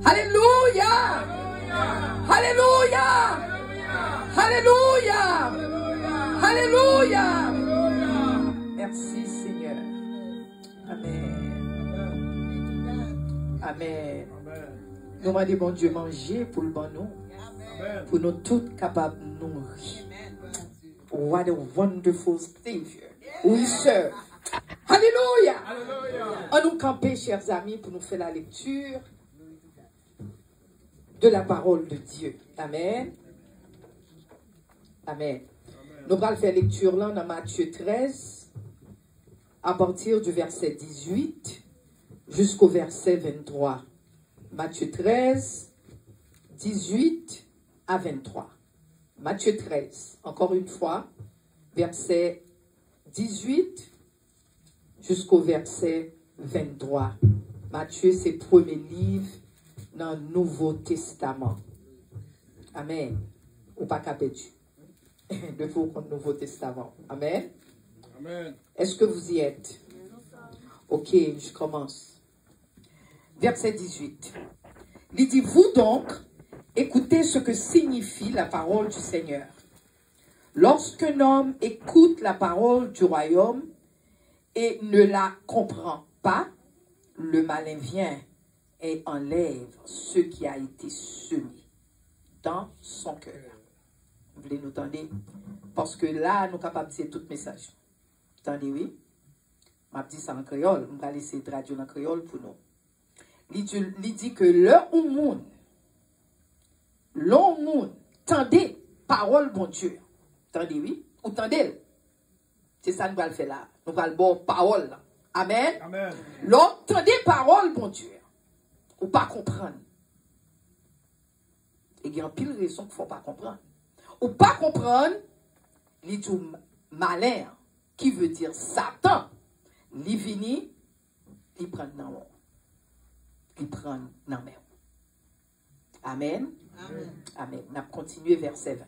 Alléluia. Alléluia. Alléluia. Alléluia. Merci Seigneur. Amen. Amen. Nous demandons bon Dieu manger pour le bon nous. Pour nous tous capables de nous nourrir. What a wonderful Savior we serve. Alléluia. On nous camper, chers amis, pour nous faire la lecture de la parole de Dieu. Amen. Amen. Nous allons faire lecture là dans Matthieu 13, à partir du verset 18 jusqu'au verset 23. Matthieu 13, 18 à 23. Matthieu 13, encore une fois, verset 18 jusqu'au verset 23. Matthieu, c'est le premier livre dans le Nouveau Testament. Amen. Ou pas qu'à perdu. De vous contre le Nouveau Testament. Amen. Amen. Est-ce que vous y êtes? Ok, je commence. Verset 18. Il dit, vous donc, écoutez ce que signifie la parole du Seigneur. Lorsqu'un homme écoute la parole du royaume et ne la comprend pas, le malin vient et enlève ce qui a été semé dans son cœur. Vous voulez nous entendre? Parce que là, nous sommes capables de dire tout message. Vous entendez, oui? Je dis ça en créole. Je vais laisser traduire en créole pour nous. Il dit que le monde, tendez parole, bon Dieu. Tendez, oui? Ou tendez? C'est ça que nous allons faire là. Nous allons bon parole là. Amen. Amen. L'autre, tendez parole, bon Dieu. Ou pas comprendre. Et il y a une pile de raisons qu'il ne faut pas comprendre. Ou pas comprendre, il dit malin, qui veut dire Satan. Il vient, il prend dans l'eau. Il prend dans mer. Amen. Amen. Amen. On a continué verset 20.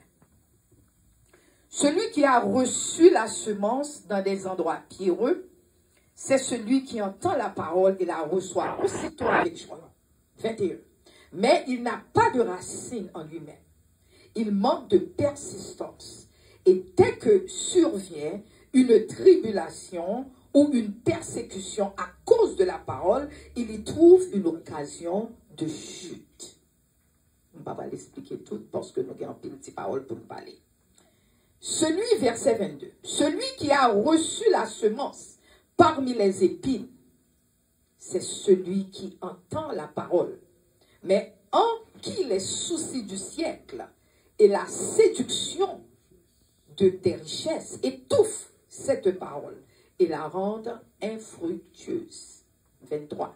Celui qui a reçu la semence dans des endroits pierreux, c'est celui qui entend la parole et la reçoit aussitôt avec joie. 21. Mais il n'a pas de racine en lui-même. Il manque de persistance. Et dès que survient une tribulation ou une persécution à cause de la parole, il y trouve une occasion de chute. On ne va pas l'expliquer tout parce que nous avons une petite parole pour nous parler. Celui, verset 22, celui qui a reçu la semence parmi les épines, c'est celui qui entend la parole, mais en qui les soucis du siècle et la séduction des richesses étouffent cette parole et la rendent infructueuse. 23.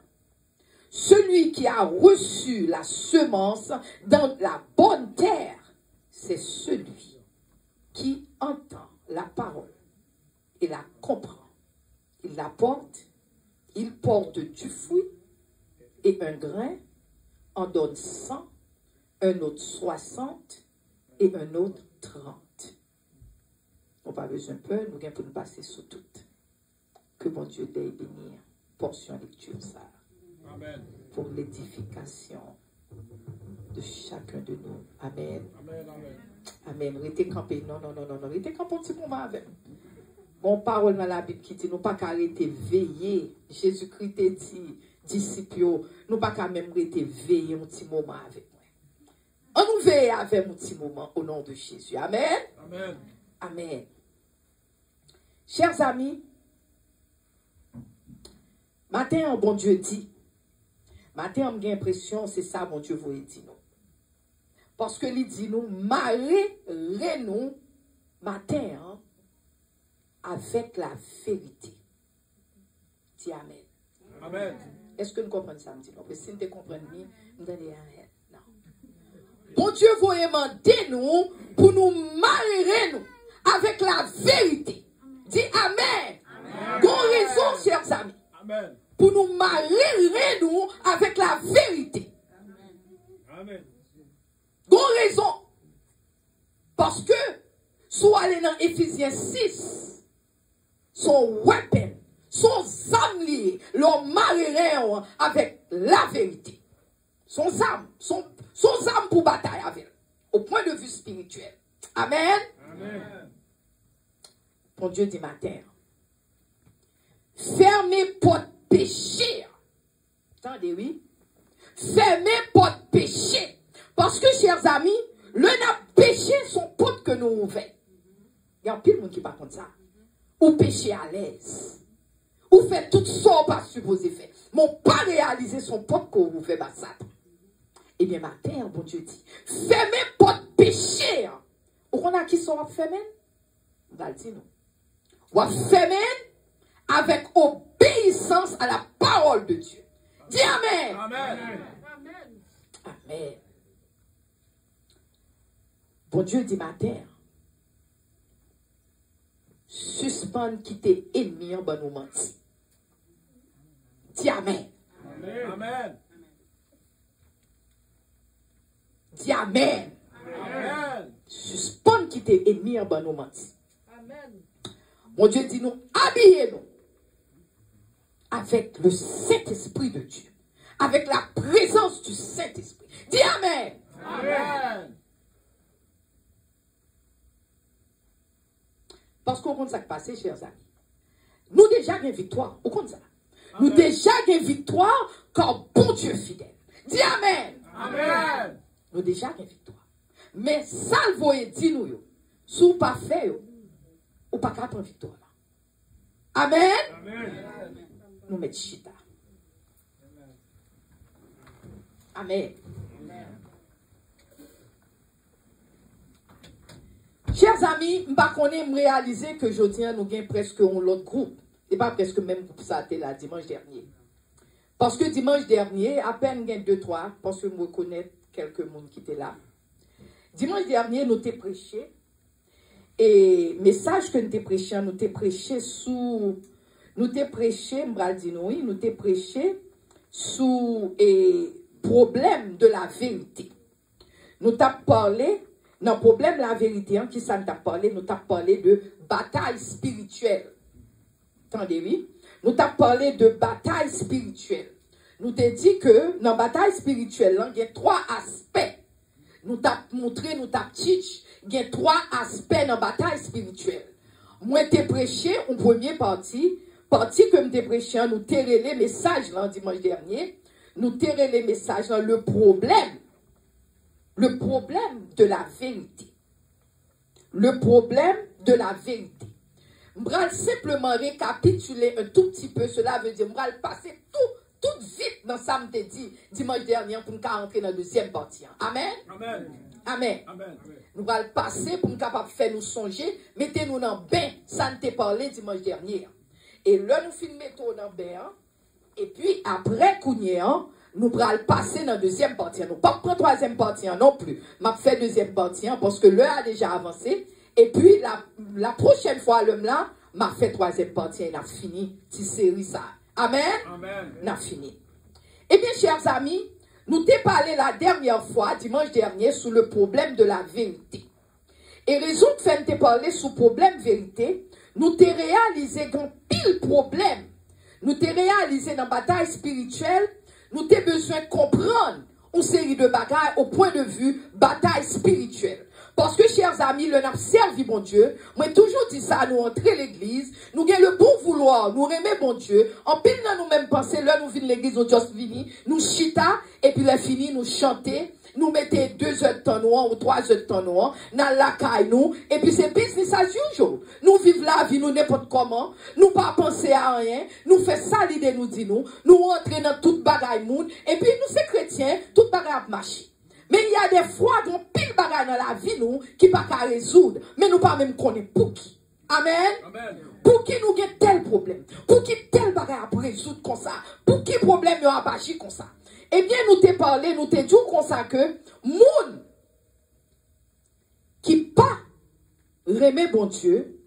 Celui qui a reçu la semence dans la bonne terre, c'est celui qui entend la parole et la comprend. Il la porte, il porte du fruit et un grain en donne 100, un autre 60 et un autre 30. On va besoin un peu, nous allons nous passer sous tout. Que mon Dieu t'ait béni. Portion lecture ça. Amen. Pour l'édification de chacun de nous. Amen. Amen. Amen. Amen. Restez campés. Non. Restez campés un petit moment avec nous. Bon, parole dans la Bible qui dit, nous pas qu'à rester veillés. Jésus-Christ a dit, disciples, nous pas qu'à même rester veillés un petit moment avec moi. On nous veille avec un petit moment au nom de Jésus. Amen. Amen. Amen. Chers amis, matin, bon Dieu dit, matin, j'ai l'impression, c'est ça, bon Dieu vous dit nous. Parce que il dit nous, marrer-nous, matin, hein, avec la vérité. Dis Amen. Amen. Est-ce que nous comprenons ça? Parce que si nous comprenons, nous allons dire Amen. Non. Bon Dieu vous demander nous pour nous marrer nous avec la vérité. Dis Amen. Bon raison, chers amis. Amen. Pour nous marrer nous avec la vérité. Amen. Bon raison. Parce que, soit aller dans Éphésiens 6, son weapon, son âme liée, leur marrer avec la vérité. son âme, son âme pour bataille avec elle, au point de vue spirituel. Amen. Amen. Bon Dieu dit matin, fermez porte péché. Attendez, oui. Fermez porte péché. Parce que, chers amis, le n'a péché son porte que nous ouvrons. Il y a un pile de monde qui parle comme ça. Ou péché à l'aise. Ou fait tout ça pas supposé faire. Mais pas réaliser son porte qu'on vous fait ça. Eh bien, matin, bon Dieu dit, fermez porte péché. Ou qu'on a qui sont fermés? On va le dire, non. Ou fermez avec obéissance à la parole de Dieu. Dis Amen. Amen. Amen. Bon Dieu dit matin, suspendre qui t'est ennemi en bon moment. Dis Amen. Amen. Dis Amen. Amen. Suspendre qui t'est ennemi en bon moment. Amen. Mon Dieu dit nous, habillez-nous avec le Saint-Esprit de Dieu. Avec la présence du Saint-Esprit. Dis Amen. Amen. Parce qu'on compte ça qui passe, chers amis. Nous déjà avons une victoire. On compte ça. Nous déjà avons une victoire quand bon Dieu fidèle. Dis Amen. Amen. Nous déjà avons une victoire. Mais ça le voyez dit nous, si vous pas fait, ou pas qu'à prendre victoire. Amen. Amen. Nous mettons chita. Amen. Chers amis, je ne sais pas réaliser que je tiens nous avons presque un autre groupe. Et pas presque même groupe ça était là dimanche dernier. Parce que dimanche dernier, à peine il y a 2-3, parce que je reconnais quelques monde qui étaient là. Dimanche dernier, nous t'ai prêché. Et message que nous t'ai prêché, nous t'ai prêché sous. Nous t'ai prêché, nous t'ai prêché sous problème de la vérité. Nous t'as parlé, non, problème de la vérité, qui ça nous t'a parlé, nous t'as parlé de bataille spirituelle. Attendez, oui. Nous t'as parlé de bataille spirituelle. Nous t'ai dit que dans la bataille spirituelle, il y a 3 aspects. Nous t'as montré, nous t'as teach, il y a 3 aspects dans la bataille spirituelle. Moi, t'ai prêché en première partie que m'ai prêché, nous t'ai les messages là, dimanche dernier. Nous t'ai les messages là, le problème de la vérité. Le problème de la vérité. Je vais simplement récapituler un tout petit peu. Cela veut dire, je vais passer tout vite dans ça que je dit dimanche dernier pour nous rentrer dans la deuxième partie. Amen. Amen. Amen. Amen. Nous allons passer pour nous capable faire nous songer. Mettez-nous dans le bain. Ça nous t'a parlé dimanche dernier. Et là, nous finissons dans le bain. Et puis, après, nous allons passer dans la deuxième partie. Nous ne pas prendre la troisième partie non plus. Je vais faire la deuxième partie parce que l'heure a déjà avancé. Et puis, la prochaine fois, l'homme là, m'a fait troisième partie et n'a fini cette série ça. Amen. Amen. N'a fini. Eh bien, chers amis, nous t'ai parlé la dernière fois, dimanche dernier, sur le problème de la vérité. Et raison que fait t'ai parlé sur le problème vérité, nous t'ai réalisé qu'un pile problème. Nous t'ai réalisé dans la bataille spirituelle, nous t'ai besoin de comprendre une série de bagailles au point de vue bataille spirituelle. Parce que, chers amis, le n'a servi bon Dieu. Moi, toujours dit ça, nous entrer l'église, nous avons le bon vouloir, nous aimer bon Dieu. En pile, nous même penser, là, nous venons l'église, nous just vini, nous chita, et puis là, fini, nous chanter, nous mettez 2 heures de temps noir ou 3 heures de temps noir, dans la caille, nous, et puis c'est business as usual. Nous vivons la vie, nous n'importe comment, nous pas penser à rien, nous faisons ça l'idée, nous dit nous entrer dans toute bagaille monde, et puis nous, c'est chrétiens, toute bagaille marche. Mais il y a des fois, qu'on pile bagaille dans la vie, nous, qui pas qu'à résoudre. Mais nous pas même connaître pour qui. Amen. Amen. Pour qui nous avons tel problème. Pour qui tel bagaille à résoudre comme ça. Pour qui problème nous a bâchi comme ça. Eh bien, nous t'ai parlé, nous t'ai dit comme ça que, moun, qui pas remet bon Dieu,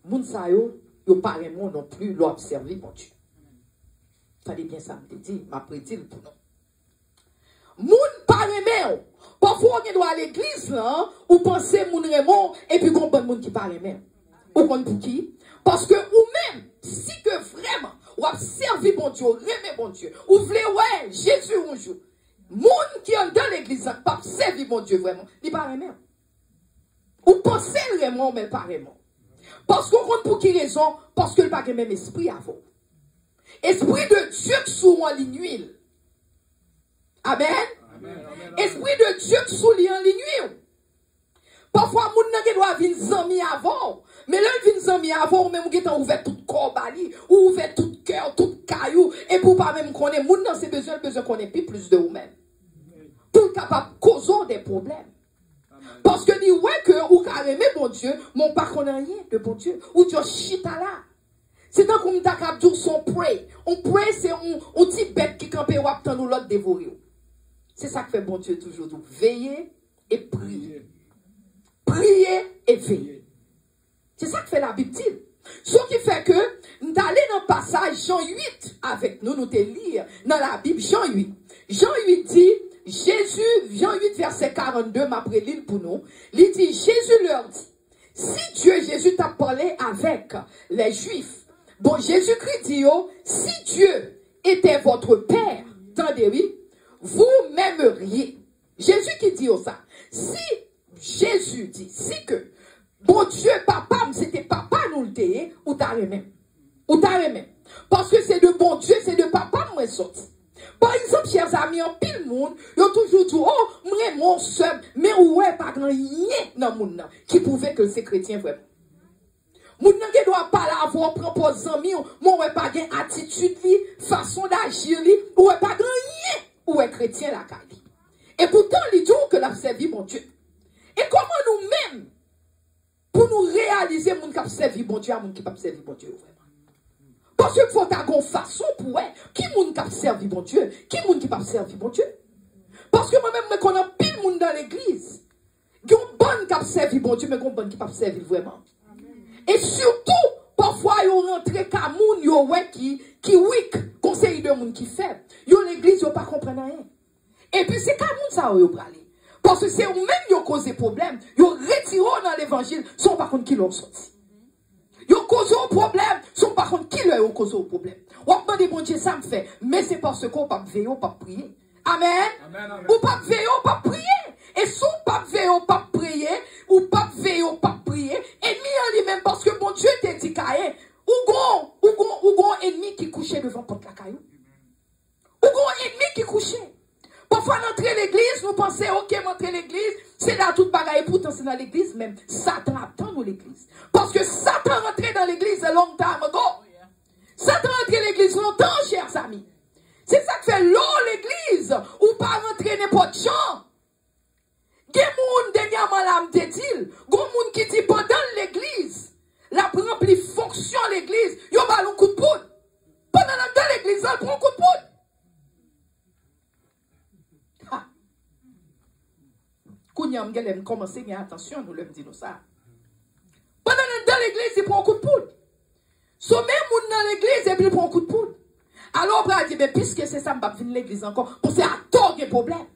moun sa yo pas remet non plus l'observer bon Dieu. Fallait bien ça, me dit, m'a prédit pour nous. Moun pas remet. Parfois, on doit à l'église, là, ou penser moun remon, et puis qu'on bon moun qui pas remet. Ou qu'on pour qui? Parce que, ou même, si que vraiment, ou a servi bon Dieu, remet bon Dieu, ou voulez, ouais, Jésus un jour, Moun qui est dans l'église, pas servir mon Dieu vraiment, il pas vraiment. Ou pensez vraiment, mais pas vraiment. Parce qu'on compte pour qui raison? Parce que le pas le même esprit avant. Esprit de Dieu qui sous en ligne. Amen. Esprit de Dieu qui sous en ligne. Parfois, moun nan doit venir zami avant. Mais là, il vient zami avant, ou même qui est ouvert tout corps bali, ou ouvert tout cœur, tout caillou, et pour pas même connaître, moun nan c'est besoin connaître plus de vous-même. Pour capable causer des problèmes. Parce que dit ouais que ou carrément bon Dieu, mon pas connaît rien de bon Dieu, ou Dieu chita là. C'est tant qu'on t'a cap dire son pray. On pray c'est on petit bête qui campe ou attend nous l'autre dévorer. C'est ça que fait bon Dieu toujours donc veiller et prier. Prier et veiller. C'est ça que fait la Bible. Ce qui fait que nous allons dans le passage Jean 8 avec nous, nous te lire dans la Bible Jean 8. Jean 8 dit, Jean 8 verset 42, m'après l'île pour nous, il dit, Jésus leur dit, si Dieu, Jésus t'a parlé avec les Juifs, bon, Jésus-Christ dit, oh, si Dieu était votre Père, entendez-vous, vous m'aimeriez. Jésus qui dit oh, ça, si Jésus dit, si que, bon Dieu, papa, c'était papa nous le dit, ou t'as aimé. Ou t'as aimé. Parce que c'est de bon Dieu, c'est de papa moi sorti. Par exemple, chers amis, en pile monde, ils ont toujours dit, oh, moi, mon seul, mais ouais, pas grand rien dans le monde qui prouvait que c'est chrétien vraiment. Moun nan ne doit pas l'avoir propos amis, moi ouais pas gain attitude li, façon d'agir li, ou ouais pas grand rien, ou est chrétien la kali. Et pourtant, il dit que l'a servi mon Dieu. Et comment nous-mêmes, pour nous réaliser moun qui a servi mon Dieu, à moun qui pas servi mon Dieu vraiment. Parce qu'il faut avoir une façon pour qui moun qui a servi mon Dieu, qui moun qui pas servi mon Dieu. Parce que moi-même, je connais pile moun dans l'église. Il y a une bonne qui a servi mon Dieu, mais il y a une bonne qui pas servi vraiment. Et surtout, parfois, ils rentrent comme moun, qui weak, conseil de moun qui fait. Yo l'église, yo pas comprendre rien. Et puis, c'est comme moun ça, yo pralé. Parce que c'est eux-mêmes qui ont causé problème. Ils ont retiré dans l'évangile, sont par contre qui l'ont sorti. Ils ont causé un problème, sont par contre qui l'ont causé un problème. On va demander, bon Dieu, ça me fait. Mais c'est parce qu'on ne peut pas veiller, on ne peut pas prier. Amen. Ou pas veiller, on ne peut pas prier. Et si on ne peut pas veiller, on ne peut pas prier, ou pas veiller, on ne peut pas prier, ennemi en lui-même, parce que mon Dieu t'a dit, ou gon ennemi qui couchait devant porte la caillou. Ou gon ennemi qui couchait. Parfois, entrer l'église, nous pensons, ok, entrer l'église, c'est là toute bagaille, pourtant c'est dans l'église même. Satan attend nous l'église. Parce que Satan rentré dans l'église a long time ago. Satan rentré l'église longtemps, chers amis. C'est ça que fait l'eau l'église, ou pas rentrer n'importe gens. Gen moun dernièrement là m'te dit, gon moun qui dit pendant l'église, la prend plus fonction l'église, yo ba un coup de poudre. Pendant dans l'église, elle prend un coup de poudre. Kounyam gelem commencer à attention, nous le disons ça. Pendant dans l'église, il prend un coup de poudre. So même moun dans l'église, et puis il prend un coup de poudre. Alors on va dire, mais puisque c'est ça, je ne vais pas venir l'église encore, pour c'est à tort qu'il y a problème.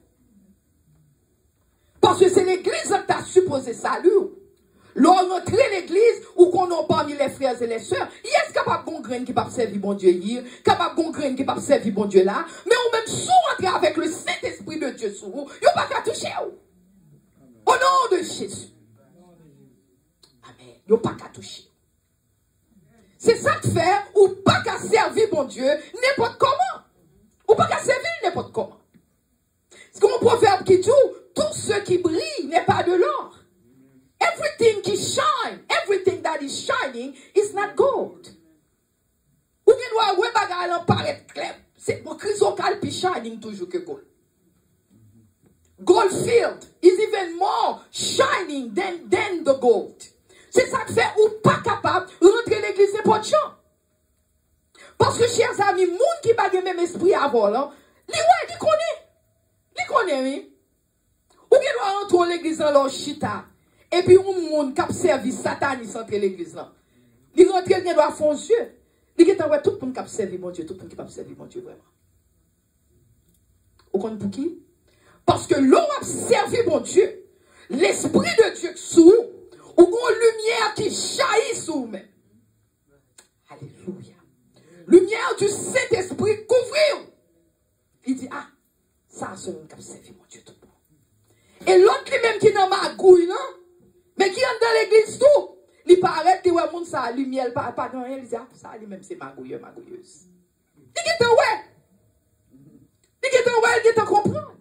Parce que c'est l'église qui t'a supposé salut. L'on rentre l'église ou qu'on a parmi les frères et les sœurs, il est capable de grain qui va servir bon Dieu hier, capable de grain qui va servir bon Dieu là, mais on même sous rentrer avec le Saint-Esprit de Dieu sur vous, il n'y a pas qu'à toucher vous. Au nom de Jésus. Amen. Il n'y a pas qu'à toucher. C'est ça que fait, ou pas qu'à servir bon Dieu n'importe comment. Ou pas qu'à servir n'importe comment. C'est comme un proverbe qui dit, tout ce qui brille n'est pas de l'or. Everything qui shine, everything that is shining is not gold. Ou bien doit ouais bagarre en paraître clair. C'est mon chrysocal puis shining toujours que gold. Goldfield is even more shining than the gold. C'est ça que fait ou pas capable de rentrer l'église n'importe gens. Parce que chers amis, moun qui pas le même esprit avant là, il connaît, oui. Ou bien doit rentrer l'église dans leur chita. Et puis, un monde qui a servi satanisme entre l'église là. Il rentre, il doit faire yeux. Il dit, tout le monde qui a servi mon Dieu, tout le monde qui a servi mon Dieu, vraiment. Vous comprenez pour qui? Parce que l'on a servi mon Dieu, l'Esprit de Dieu sous, ou une lumière qui jaillit sous vous-même. Alléluia. Lumière du Saint-Esprit couvrir. Il dit, ah, Ça, c'est un qui a servi mon Dieu tout le monde. Et l'autre lui-même qui est dans ma gouille, là, mais qui entre dans l'église tout, il paraît que ouais, mon ça, lumière, pas dans rien, il dit, ah, ça, lui-même, c'est magouilleuse. Il dit, ouais. Il comprendre.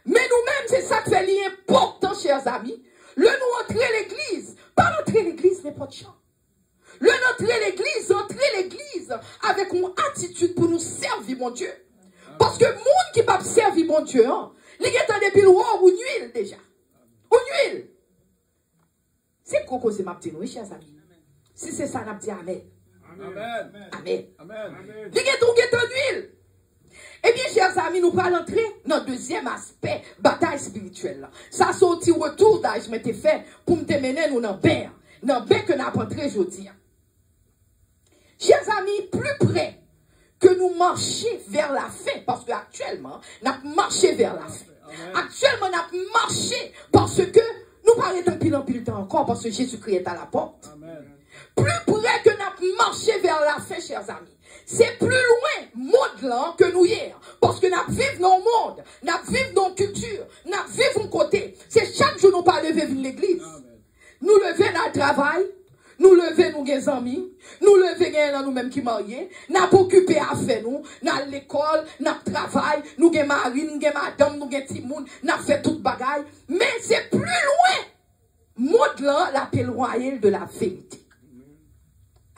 Mais nous-mêmes, c'est ça qui fait l'important, chers amis. Le nous entrer l'église, pas entrer l'église n'importe quoi. Le entrer l'église avec une attitude pour nous servir, mon Dieu. Parce que le monde qui va servir, mon Dieu, hein, il est en depuis ou une huile déjà. Une huile. C'est quoi que c'est ma petite, oui, chers amis. Si c'est ça, on a dit Amen. Amen. Amen. Amen. Il est en huile. Eh bien, chers amis, nous allons entrer dans le deuxième aspect, bataille spirituelle. Ça, c'est un petit retour d'âge que je fait pour me mener nous dans le bain. Dans le bain que nous avons entré aujourd'hui. Chers amis, plus près que nous marchions vers la fin, parce qu'actuellement, nous avons marché vers la fin. Actuellement, nous avons marché parce que nous parlons d'un pile en pile temps encore, parce que Jésus-Christ est à la porte. Amen. Plus près que nous avons marché vers la fin, chers amis. C'est plus loin, monde là, que nous hier. Parce que nous vivons dans le monde, nous vivons dans la culture, nous vivons de côté. C'est chaque jour nous pas lever dans l'église. Nous lever dans le travail, nous lever nous des amis, nous lever dans nous-mêmes qui mariés, nous occupé à faire nous, dans l'école, nous travail, nous des mari, nous des madame, nous des petits monde, nous fait toute bagaille. Mais c'est plus loin, monde là, la péloyelle de la vérité.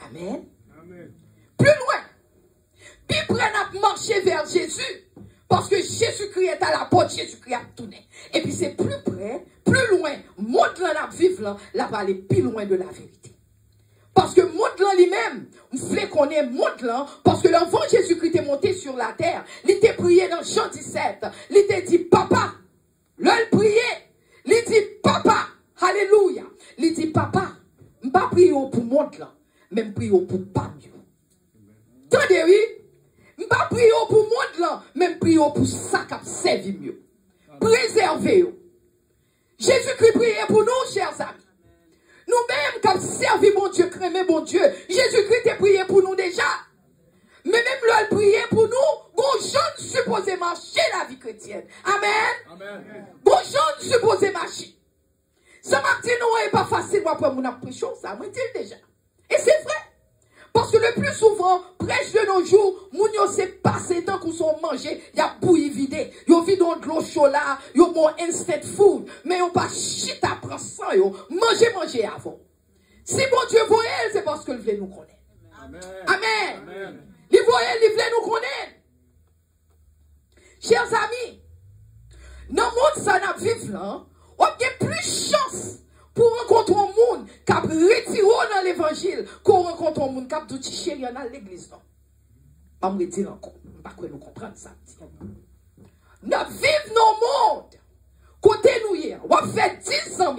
Amen. Amen. Plus loin. Puis près n'a marché vers Jésus. Parce que Jésus-Christ est à la porte, Jésus-Christ a tourné. Et puis c'est plus près, plus loin. Monde là, la vivre là, là va aller plus loin de la vérité. Parce que monde là lui-même, on voulait qu'on ait monde là, parce que l'enfant Jésus-Christ est monté sur la terre. Il était prié dans Jean 17. Il était dit, papa. Là, il priait. Il dit, papa. Alléluia. Il dit, papa. Je ne pas prier pour monde là, mais je prie pour pas mieux. Attendez, oui. Je ne pas prier pour le monde là, même prier pour ça qui a servi mieux. Préservez-vous. Jésus-Christ priait pour nous, chers amis. Nous-mêmes qui avons servi mon Dieu, crémé mon Dieu, Jésus-Christ a prié pour nous déjà. Mais même là, il priait pour nous, bon jeune supposé marcher la vie chrétienne. Amen. Amen. Bon jeune supposé marcher. Ça m'a dit, non, c'est pas facile, moi, pour mon appréciation, ça m'a dit déjà. Et c'est vrai. Parce que le plus souvent, prêche de nos jours, moun yo se passé tant qu'on sont mangé, y a bouilli vidé. Yo vide dans de l'eau chaude là, yo bon instant food, mais yo pas shit à prendre ça yo, manger avant. Si bon Dieu voyait, c'est parce que il voulait nous connaître. Amen. Amen. Amen. Il voyait, il voulait nous connaître. Chers amis, dans le monde ça n'a vivre là, on a plus chance pour rencontrer un monde qui a retiré dans l'évangile, qu'on rencontre un monde qui a dit chéri dans l'église. Non. Je vais me dire encore. Je ne sais pas nous comprendre ça. Nous vivons dans le monde. Côté nous hier, on va faire 10 ans.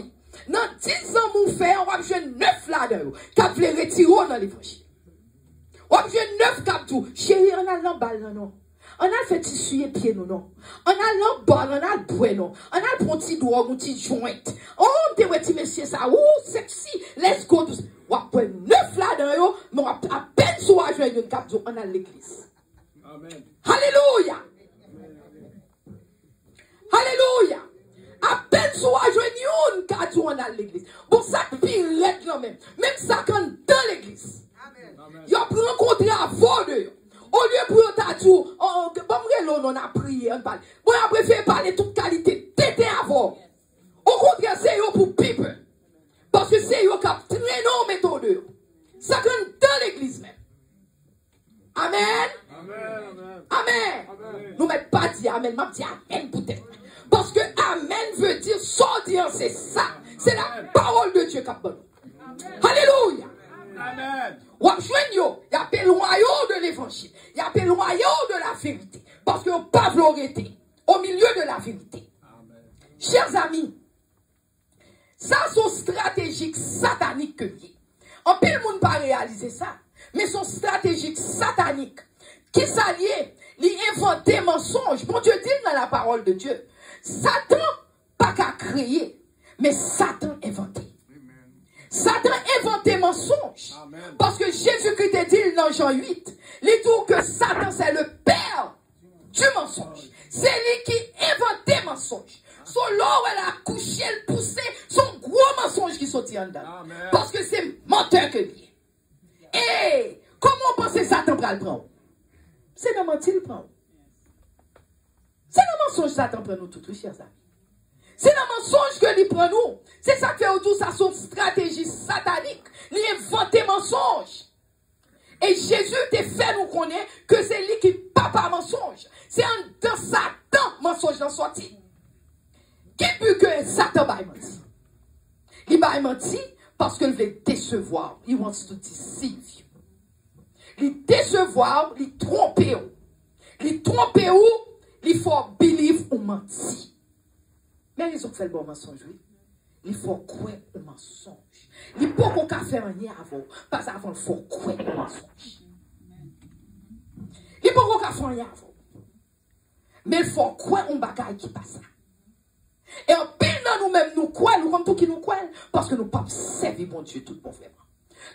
Dans 10 ans, nous faisons, on va jouer 9 là-dedans qui a retiré dans l'évangile. On va jouer 9 qui a dit chéri, on a l'emballe, non. On a fait tissu pied nous non. On a l'emballé, on a le bois non. On a le petit doigt, un petit joint. Oh, t'es ouais, monsieur ça. Ouh, sexy. Let's go. On va prendre 9 là-dedans, mais on va à peine sur à jouer une cap, on a l'église. Amen. Alléluia. Alléluia. À peine sur à jouer une cap, on a l'église. Bon, ça pirate là même. Même ça quand dans l'église. Amen. Ils ont rencontré à fond de au lieu pour tatou, on a prié, on parle. Bon, on préfère parler toute qualité, t'étais avant. Au contraire, c'est eux pour pipe. Parce que c'est eux qui ont traîné nos méthodes. Ça compte dans l'église même. Amen. Amen. Amen. Amen. Nous ne mettons pas dire Amen, mais dire Amen peut-être. Parce que Amen veut dire sortir, c'est ça. C'est la parole de Dieu qui a bonne. Alléluia. Amen. Il y a des loyaux de l'évangile. Il y a des loyaux de la vérité. Parce qu'on ne peut pas arrêter au milieu de la vérité. Amen. Chers amis, ça c'est stratégique satanique que lié. En pile monde pas réaliser ça. Mais son stratégique satanique qui s'allie, il invente des mensonges. Bon Dieu dit dans la parole de Dieu. Satan pas qu'à créer, mais Satan inventé. Satan invente des mensonges. Amen. Parce que Jésus-Christ dit dans Jean 8, il dit que Satan c'est le père du mensonge. C'est lui qui inventait mensonge. Son lot, elle a couché, elle poussé son gros mensonge qui sortit en dedans. Parce que c'est menteur que lui. Et comment on pense que Satan va le prendre? C'est dans mentir le prend. C'est dans mensonge que Satan prend nous tous, chers amis. C'est dans mensonge que lui prend nous. C'est ça qui fait autour ça son stratégie satanique. Il invente mensonge. Et Jésus te fait nous connaître que c'est lui qui papa mensonge. C'est dans Satan mensonge dans sorti. Qui peut que Satan va mentir? Il va mentir parce qu'il veut décevoir. He wants to deceive you. Il décevoir, il tromper. Il tromper ou, il faut believe ou mentir. Mais ils ont fait le bon mensonge, oui. Il faut croire au mensonge. Il faut qu'on fasse rien avant. Parce qu'avant, il faut croire au mensonge. Il faut qu'on fasse rien avant. Mais il faut croire au bagage qui passe. Et en pile dans nous-mêmes, nous croyons, nous comme tout qui nous croyons, parce que nous ne pouvons pas servir bon Dieu tout bon vraiment.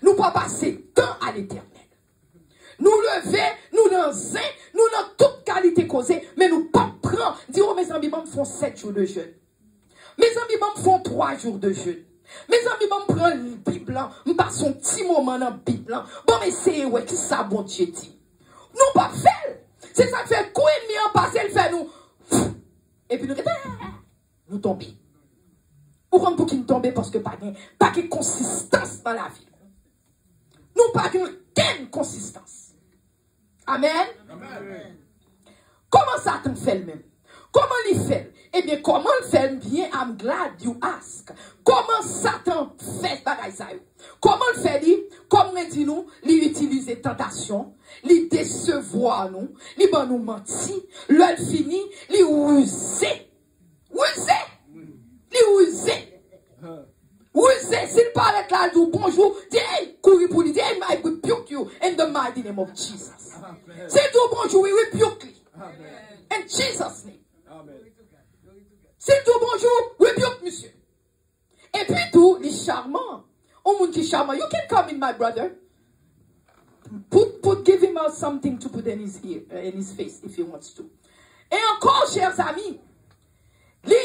Nous ne pouvons pas passer temps à l'éternel. Nous lever, nous dans zin, nous dans toute qualité causée, mais nous ne pouvons pas prendre, dire, oh mes amis, me font 7 jours de jeûne. Mes amis, me font 3 jours de jeûne. Mes amis, me prennent le Bible, me passe un petit moment dans la Bible. Bon, mais c'est ouais, qui ça, bon Dieu dit. Nous pas faire. C'est ça qui fait quoi et demi en passé, il fait nous. Et puis nous tomber. Ou comme pour qu'il nous tombe parce que pas de consistance dans la vie. Nous pas de consistance. Amen. Amen. Comment Satan fait le même? Comment il fait? Eh bien, comment il fait bien? I'm glad you ask. Comment Satan fait bagaille ça? Comment il fait lui? Comme on dit nous, il utilise tentation, il décevoir nous, il va nous mentir, l'heure fini, il user. S'il paraît là, dit bonjour, dis hey, courir pour lui, dis hey, I rebuke you in the mighty name of Jesus. C'est tout bonjour, we rebuke you. In Jesus' name. C'est tout bonjour, rebuke monsieur. Et puis tout, il est charmant. Au monde qui est charmant, you can come in, my brother. Give him out something to put in his ear, in his face, if he wants to. Et encore, chers amis, li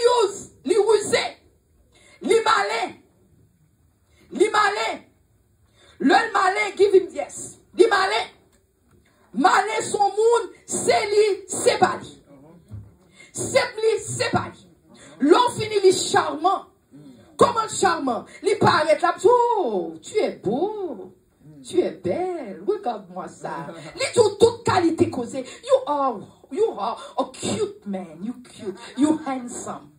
rusé, li malin, le malin, give him yes, li malin son monde, c'est li, c'est pas li. C'est pas li. L'on finit li charmant. Comment charmant? Li paraît là, oh, tu es beau. Tu es belle, regarde-moi ça. Li toute qualité causée. You are a cute man. You cute. You handsome.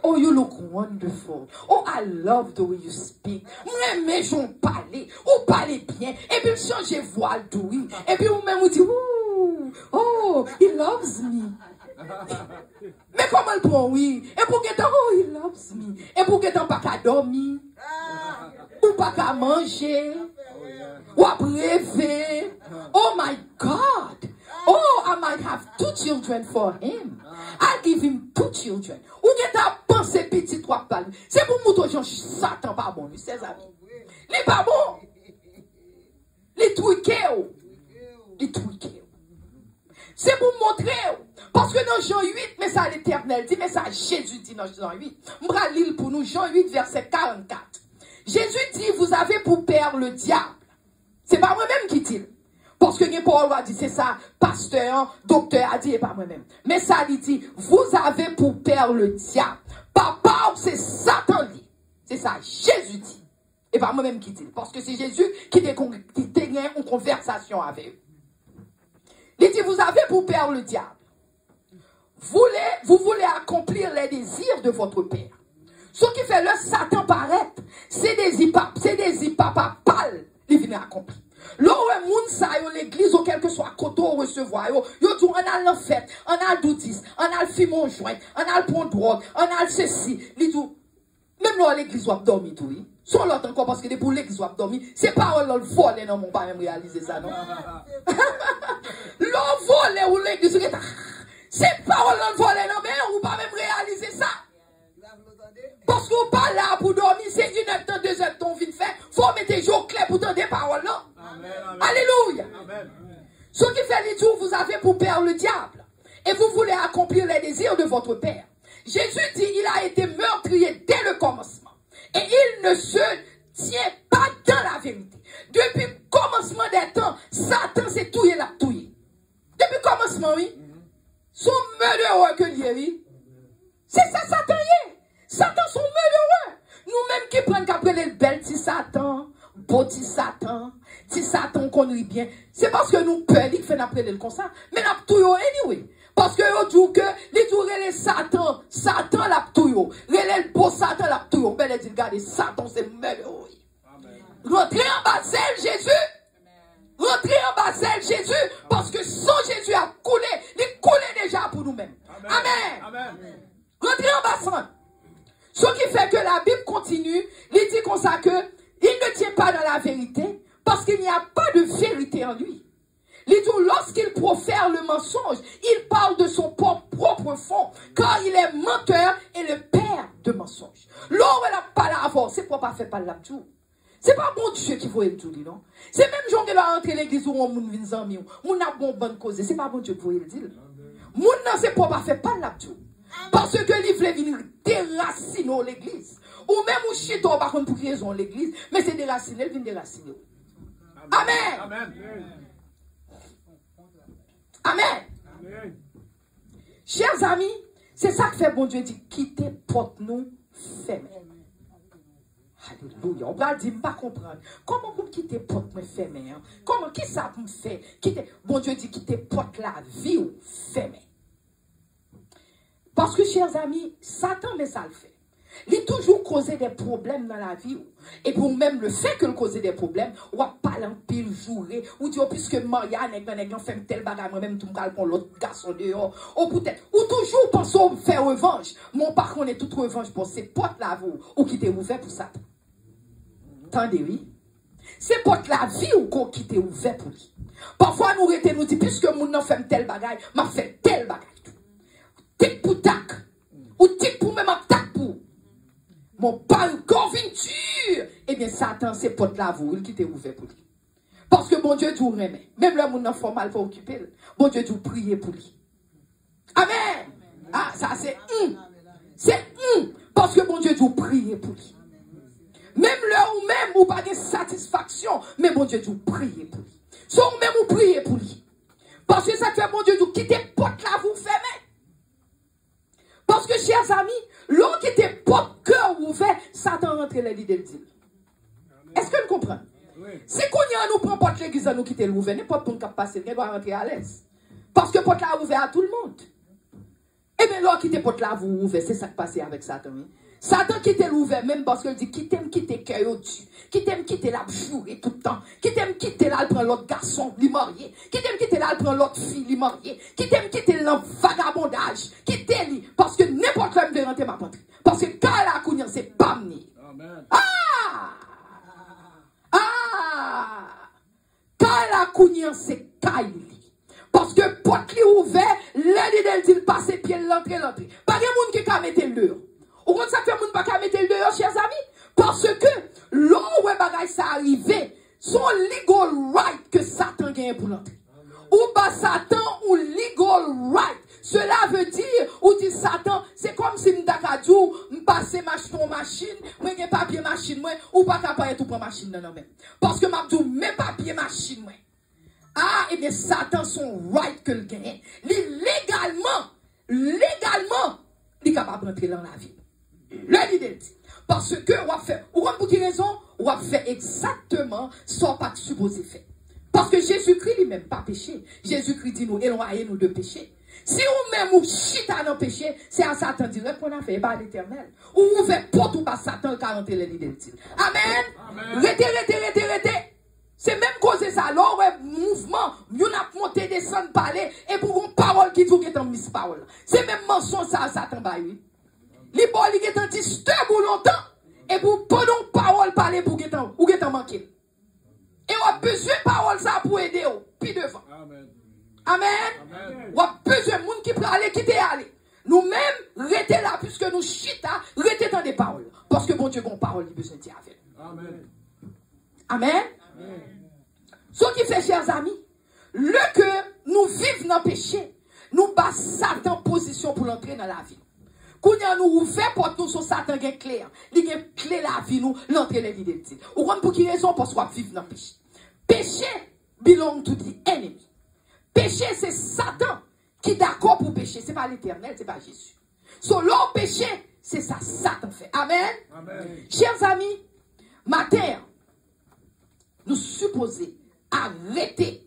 Oh, you look wonderful. Oh, I love the way you speak. Mais j'en parle. Ou parlez bien. Et puis, changez voix douille. Et puis, vous même vous dites, oh, he loves me. Mais comment le prend, oui? Et pour que oh, he loves me. Et pour que pas qu'à dormir. Ou pas qu'à manger. Ou à rêver. Oh my God. Oh, I might have 2 children for him. I'll give him 2 children. Ou que t'as pensé petit 3 balles. C'est pour moutrer Jean Satan pas bon, lui, ses amis. Les pas bon. Les truqués. Les truqués. C'est pour montrer. Parce que dans Jean 8, mais ça l'Éternel dit, mais ça Jésus dit dans Jean 8. M'bra l'île pour nous, Jean 8, verset 44. Jésus dit, vous avez pour père le diable. C'est pas moi-même qui dit. Parce que Paul a dit, c'est ça, pasteur, docteur a dit, et pas moi-même. Mais ça il dit, vous avez pour père le diable. Papa, c'est Satan dit. C'est ça, Jésus dit. Et pas moi-même qui dit. Parce que c'est Jésus qui tenait une conversation avec eux. Il dit, vous avez pour père le diable. Vous voulez accomplir les désirs de votre père. Ce qui fait le Satan paraître, c'est des papa pâles, il vient accomplir. Là où est moun sa yo l'église ou quel que soit côté ou recevoir yo dit on a l'enfête, on a le doudis, on a le fimon joint, on a le pont drogue, on a le ceci, li tout. Même là l'église ou a dormi tout oui. Soit l'autre encore parce que pour l'église ou a dormi, c'est pas on le voler non mon pas même réaliser ça non. L'on voler ou l'église c'est pas on le voler non mais ou pas même réaliser ça. Parce qu'on pas là pour dormir, c'est 1 heure temps, 2 heures temps, vite fait. Faut mettre des jours clairs pour entendre des paroles là. Alléluia. Amen. Ce qui fait les jours, vous avez pour père le diable. et vous voulez accomplir les désirs de votre père. Jésus dit, il a été meurtrier dès le commencement. Et il ne se tient pas dans la vérité. Depuis le commencement des temps, Satan s'est touillé la touillé. Depuis le commencement, oui. Son murdereux que lui, oui. C'est ça, Satan y est. Satan, son murdereux. Nous-mêmes qui prenons qu'après les belles petits Satan, beau petit Satan qu'on rit bien. C'est parce que nous peur, il fait après le comme ça. Mais la touille, anyway. Parce que vous dites que les jours les Satan la touille. Le beau Satan la touille. Ben les dit regardez Satan c'est murdereux. Rentrez en bas Jésus. Rentrez en bas Jésus parce que son Jésus a coulé, il coulait déjà pour nous-mêmes. Amen. Amen. Rentrez en bas. Ce qui fait que la Bible continue, il dit comme ça que il ne tient pas dans la vérité parce qu'il n'y a pas de vérité en lui. Il dit lorsqu'il profère le mensonge, il parle de son propre fond, car il est menteur et le père de mensonges. L'or n'a pas la avoir, c'est pour pas faire pas l'abdou. C'est pas bon Dieu qui voit le tout, non? C'est même gens qui doit entrer l'église où on moun vin zanmi ou, moun a bon bonne cause, c'est pas bon Dieu qui voit le dire. Moun nan c'est pour pas faire pas l'abdou. Parce que les vle venir déraciner l'église. Ou même ou chito par contre pour raison l'église, mais c'est déraciner, il vient déraciner. Amen. Amen. Amen. Amen. Chers amis, c'est ça que fait bon Dieu dit quittez porte nous fermée. Alléluia. On va dire, pas comprendre. Comment vous quittez porte me fermée? Comment, qui ça vous fait? Quitter, bon Dieu dit quittez porte la vie ou fermée. Parce que, chers amis, Satan, mais ça le fait. Il a toujours causé des problèmes dans la vie. Et pour même le fait que le causer des problèmes, ou à pas l'empile jouer, ou dire, puisque Maria n'est fait tel bagage, moi-même, tout le monde pour l'autre garçon dehors, ou peut-être, ou toujours pensons faire revanche. Mon par contre, est toute revanche pour ces portes là, ou qui t'est ouvert pour Satan. Attendez, oui. C'est porte la vie ou qui t'est ouvert pour lui. Parfois, nous nous dit, puisque nous n'en fait tel bagage, m'a fait tel bagage. Tic pour tac. Ou tic pour même tac pour. Mon pas convaincu. Eh bien, Satan, c'est porte la vie qui t'est ouvert pour lui. Parce que bon Dieu dit remet. Même le monde n'a pas mal pour occuper. Bon Dieu dit prier pour lui. Amen. Ah, ça c'est parce que bon Dieu dit prier pour lui. Même là ou même ou pas de satisfaction, mais bon Dieu dit prier pour lui. Soit même ou prier pour lui. Parce que ça fait bon Dieu dit quitter porte là vous fermez. Parce que chers amis, l'on quitte porte cœur ouvert, Satan rentre les lits de deal. Est-ce que vous comprenez? Oui. Si qu'on y a nous prend porte l'église nous quitter l'ouvert, n'importe qui peut passer, il doit rentrer à l'aise. Parce que porte là ouvert à tout le monde. Et bien l'on quitte porte là vous ouvert, c'est ça qui passe avec Satan. Satan quitte l'ouvert même parce qu'il dit qui t'aime quitter cœur au-dessus, qui t'aime quitter la jouer tout le temps, qui t'aime quitter là, il prend l'autre garçon, il marié, qui t'aime quitter là, il prend l'autre fille, il marié, qui t'aime quitter le vagabondage, qui t'aime parce que n'importe quoi me rentrer ma patrie. Parce que quand la couillon, c'est pas mni. Quand la couillon, c'est caille. Parce que porte li ouvert, l'année d'elle dit passer pied l'entrée. Pas de monde qui a mettre le dehors. Ou quand ça fait moun pas qu'à mettre le dehors, chers amis, parce que l'on où bagay ça arrivé, son legal right que Satan gagne pour l'entrer. Ou pas Satan ou legal right. Cela veut dire, ou dit Satan, c'est comme si m'dakadou, m'passe machine, moi gen papier machine moi, ou pas capable tout prendre machine non même. Parce que m'abdou même papier machine moi. Ah, et bien Satan son right que le gagne. Légalement, il est capable d'entrer dans la vie. Le dit. Parce que on va faire, ou pour quelle raison, on va faire exactement ce qu'on pas supposé faire. Parce que Jésus-Christ lui-même pas péché. Jésus-Christ dit nous éloignez-nous de péché. Si ou même ou chita dans péché, c'est à Satan direct qu'on a fait par l'Éternel. Ou vous faites porte ou pas Satan 40 les l'identité. Amen. Rete. C'est même cause ça. Alors, ouais, mouvement, nous avons monté, descendre, parler, et pour une parole qui dit que en mis parole. C'est même mensonge ça, Satan, bah oui. Les bols, ils sont disturb pour longtemps, et pour pas de parole parler pour que t'en manquer. Et on a besoin de parole ça pour aider, puis devant. Amen. On a besoin de monde qui peut aller, qui t'est allé. Nous-mêmes, restez là, puisque nous chita, restez dans des paroles. Parce que bon Dieu, bon parole, il a besoin de dire avec. Amen. Ce qui fait, chers amis, le que nous vivons dans le péché, nous bas Satan position pour l'entrer dans la vie. Quand nous ouvrons porte nous sur Satan qui clé. Il a clé la vie nous, l'entrée dans la vie de Dieu. Ou pour qui raison? Parce qu'on vivre dans le péché. Péché belong to the enemy. Péché c'est Satan qui est d'accord pour pécher. Ce n'est pas l'Éternel, ce n'est pas Jésus. So l'homme péché, c'est ça Satan fait. Amen. Amen. Chers amis, matin, nous supposons arrêter,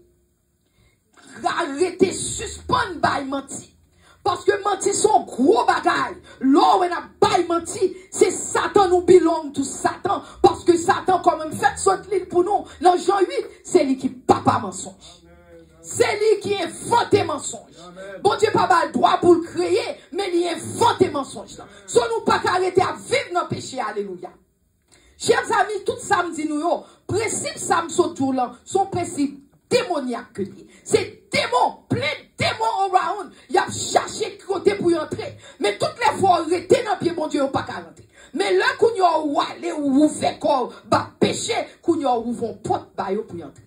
suspendre by menti. Parce que menti sont gros bagaille. L'or on a bail menti, c'est Satan nous belong to Satan. Parce que Satan quand même fait sorte l'île pour nous. Dans Jean 8, c'est lui qui papa mensonge. C'est lui qui invente mensonge. Bon Dieu pas le droit pour le créer, mais il invente mensonge. So nous pas arrêter à vivre dans le péché. Alléluia. Chers amis, tout ça me dit nous, principe ça me saute là, son principe démoniaque que lui. C'est démon, plein de démons around. Il a cherché côté pour y entrer. Mais toutes les fois, arrêtez dans le pied, bon Dieu, pas qu'à rentrer. Mais là, quand vous allez ou vous faites quoi, bah péché, quand vous vont porte bah pour y entrer.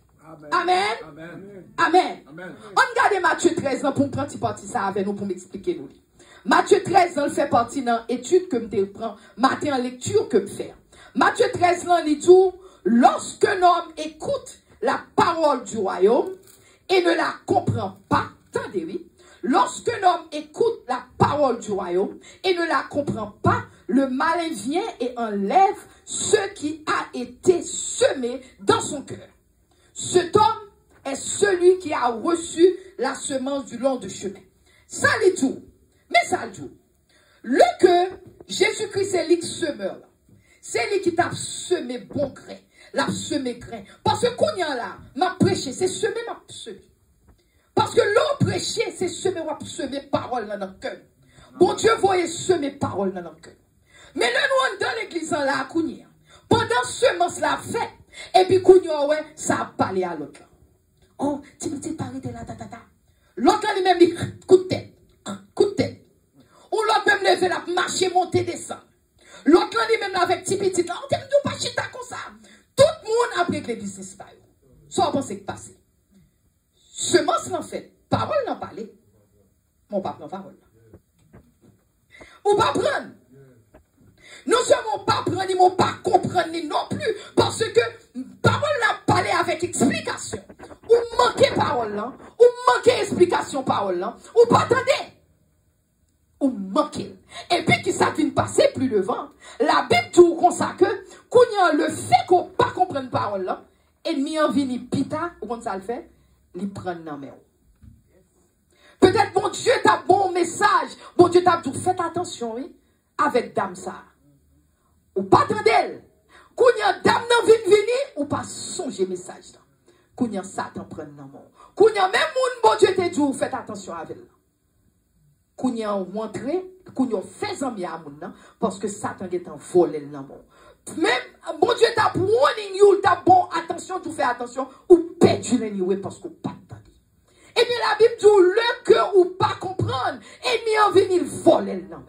Amen. Amen. Amen. Amen. On regarde Matthieu 13 pour prendre petit parti ça avec nous pour m'expliquer nous. Matthieu 13 il fait partie dans l'étude que je prends, matin en lecture que je fais. Matthieu 13 il dit, lorsqu'un homme écoute la parole du royaume et ne la comprend pas, attendez oui, lorsqu'un homme écoute la parole du royaume et ne la comprend pas, le malin vient et enlève ce qui a été semé dans son cœur. Cet homme est celui qui a reçu la semence du long de chemin. Ça l'est tout. Mais ça l'est tout. Le que Jésus-Christ est lui qui semeur là. C'est lui qui t'a semé bon grain. L'a semé grain. Parce que quand il y a là, m'a prêché, c'est semer, m'a semé. Parce que l'eau prêché, c'est semer, m'a semé parole dans le cœur. Bon Dieu voyait semer parole dans le cœur. Mais là, nous, dans l'église, là, pendant semence la fait, et puis, ouais, ça a parlé à l'autre. Oh, tu parles de la tata. L'autre, il même dit, coup de tête. Coup de tête. Ou l'autre même levé la marcher, monter, descendre. L'autre, il même avec petit petit, là, on t'aime pas chita comme ça. Tout le monde a pris les business. Ça, on pense que passer. Semence l'en fait. Parole n'en parler. Mon papa n'en parole. Ou pas prendre. Non seulement pas prendre, ni pas comprendre, ni non plus. Parce que parole n'a parlé avec explication. Ou manquer parole là. Ou manquer explication parole là. Ou pas attendre. Ou manquer. Et puis qui ça vient passer plus devant. La Bible dit comme ça que le fait qu'on pas comprendre parole là. Ennemi en vini pita. Ou comme ça le fait. Il prend dans main. Peut-être bon Dieu t'a bon message. Bon Dieu t'a dit faites attention oui. Avec dame ça. Ou pas attendre. Quand y a dame nan vini, ou pas songer message là. Quand y a Satan prend nan mon. Quand y a même moun bon Dieu te dit faites attention avec là. Quand y a rentré, quand y a fait zami à moun nan parce que Satan est en volé nan mon. Même bon Dieu t'a warning you, t'a bon attention, tu fais attention ou perdu l'ennemi parce que pas attendre. Et bien la Bible dit le que ou pas comprendre, ennemi en vini il vole nan mon.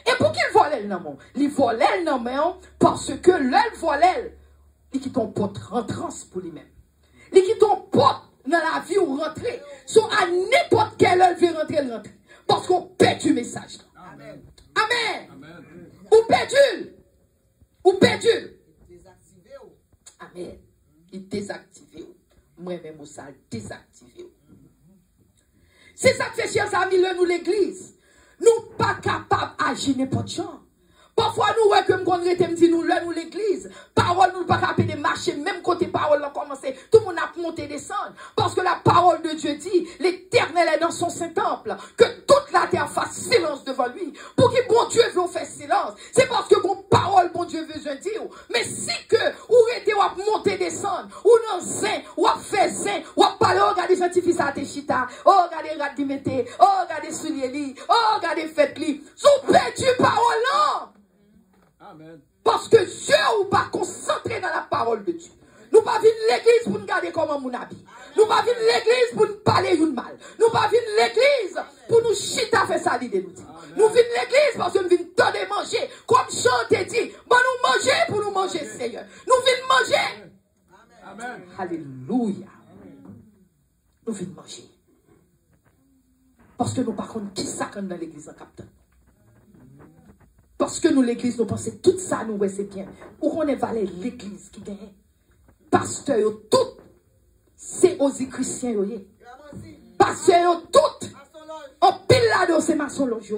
Et pour qu'il vole le nom? Il vole le nom parce que l'elle vole, il quitte ton pote rentrance pour lui-même. Il quitte ton pote dans la vie ou rentrer. So à n'importe quelle heure veut rentrer, il rentre. Parce qu'on perd du message. Amen. Amen. Amen. Ou perdu. Ou perdu. Amen. Il désactive. Moi-même, ça désactive. C'est ça que fait, chers amis, nous l'église. Nous pas capables d'agir n'importe genre. Parfois, nous, ouais, comme qu'on dit, nous, l'église. Parole, nous, pas capables de marcher, même côté parole, on commence. Tout le monde a monté, descendre. Parce que la parole de Dieu dit, l'Éternel est dans son Saint-Temple. Que toute la terre fasse silence devant lui. Pour que bon Dieu veut faire silence. C'est parce que bon parole, bon Dieu veut dire. Mais si que, ou rete, ou monter, descendre, ou non, zin, ou faire zin, ou parler, oh, regardez, scientifique, ça, chita, oh, regardez, radimete, oh, regardez, soulier, oh, regardez, faites-li. Sous perdu parole, non. Amen. Parce que Dieu ou pas concentré dans la parole de Dieu. Nous pas venir l'église pour nous garder comme mon habit. Nous pas venir l'église pour nous parler de mal. Nous pas venir l'église pour nous chita faire ça l'idée nous dit. Nous venons l'église parce que nous venons donner manger. Comme Chante dit, bon nous manger pour nous manger Seigneur. Nous venons manger. Amen. Alléluia. Nous venons manger. Parce que nous par contre, qui ça quand dans l'église en capteur? Parce que nous l'église, nous pensons tout ça, nous ouais, c'est bien. Où on est valé l'église qui gagne? Pasteur, tout, c'est aux chrétiens. Pasteur, tout, on pile là-dedans, c'est maçon loge.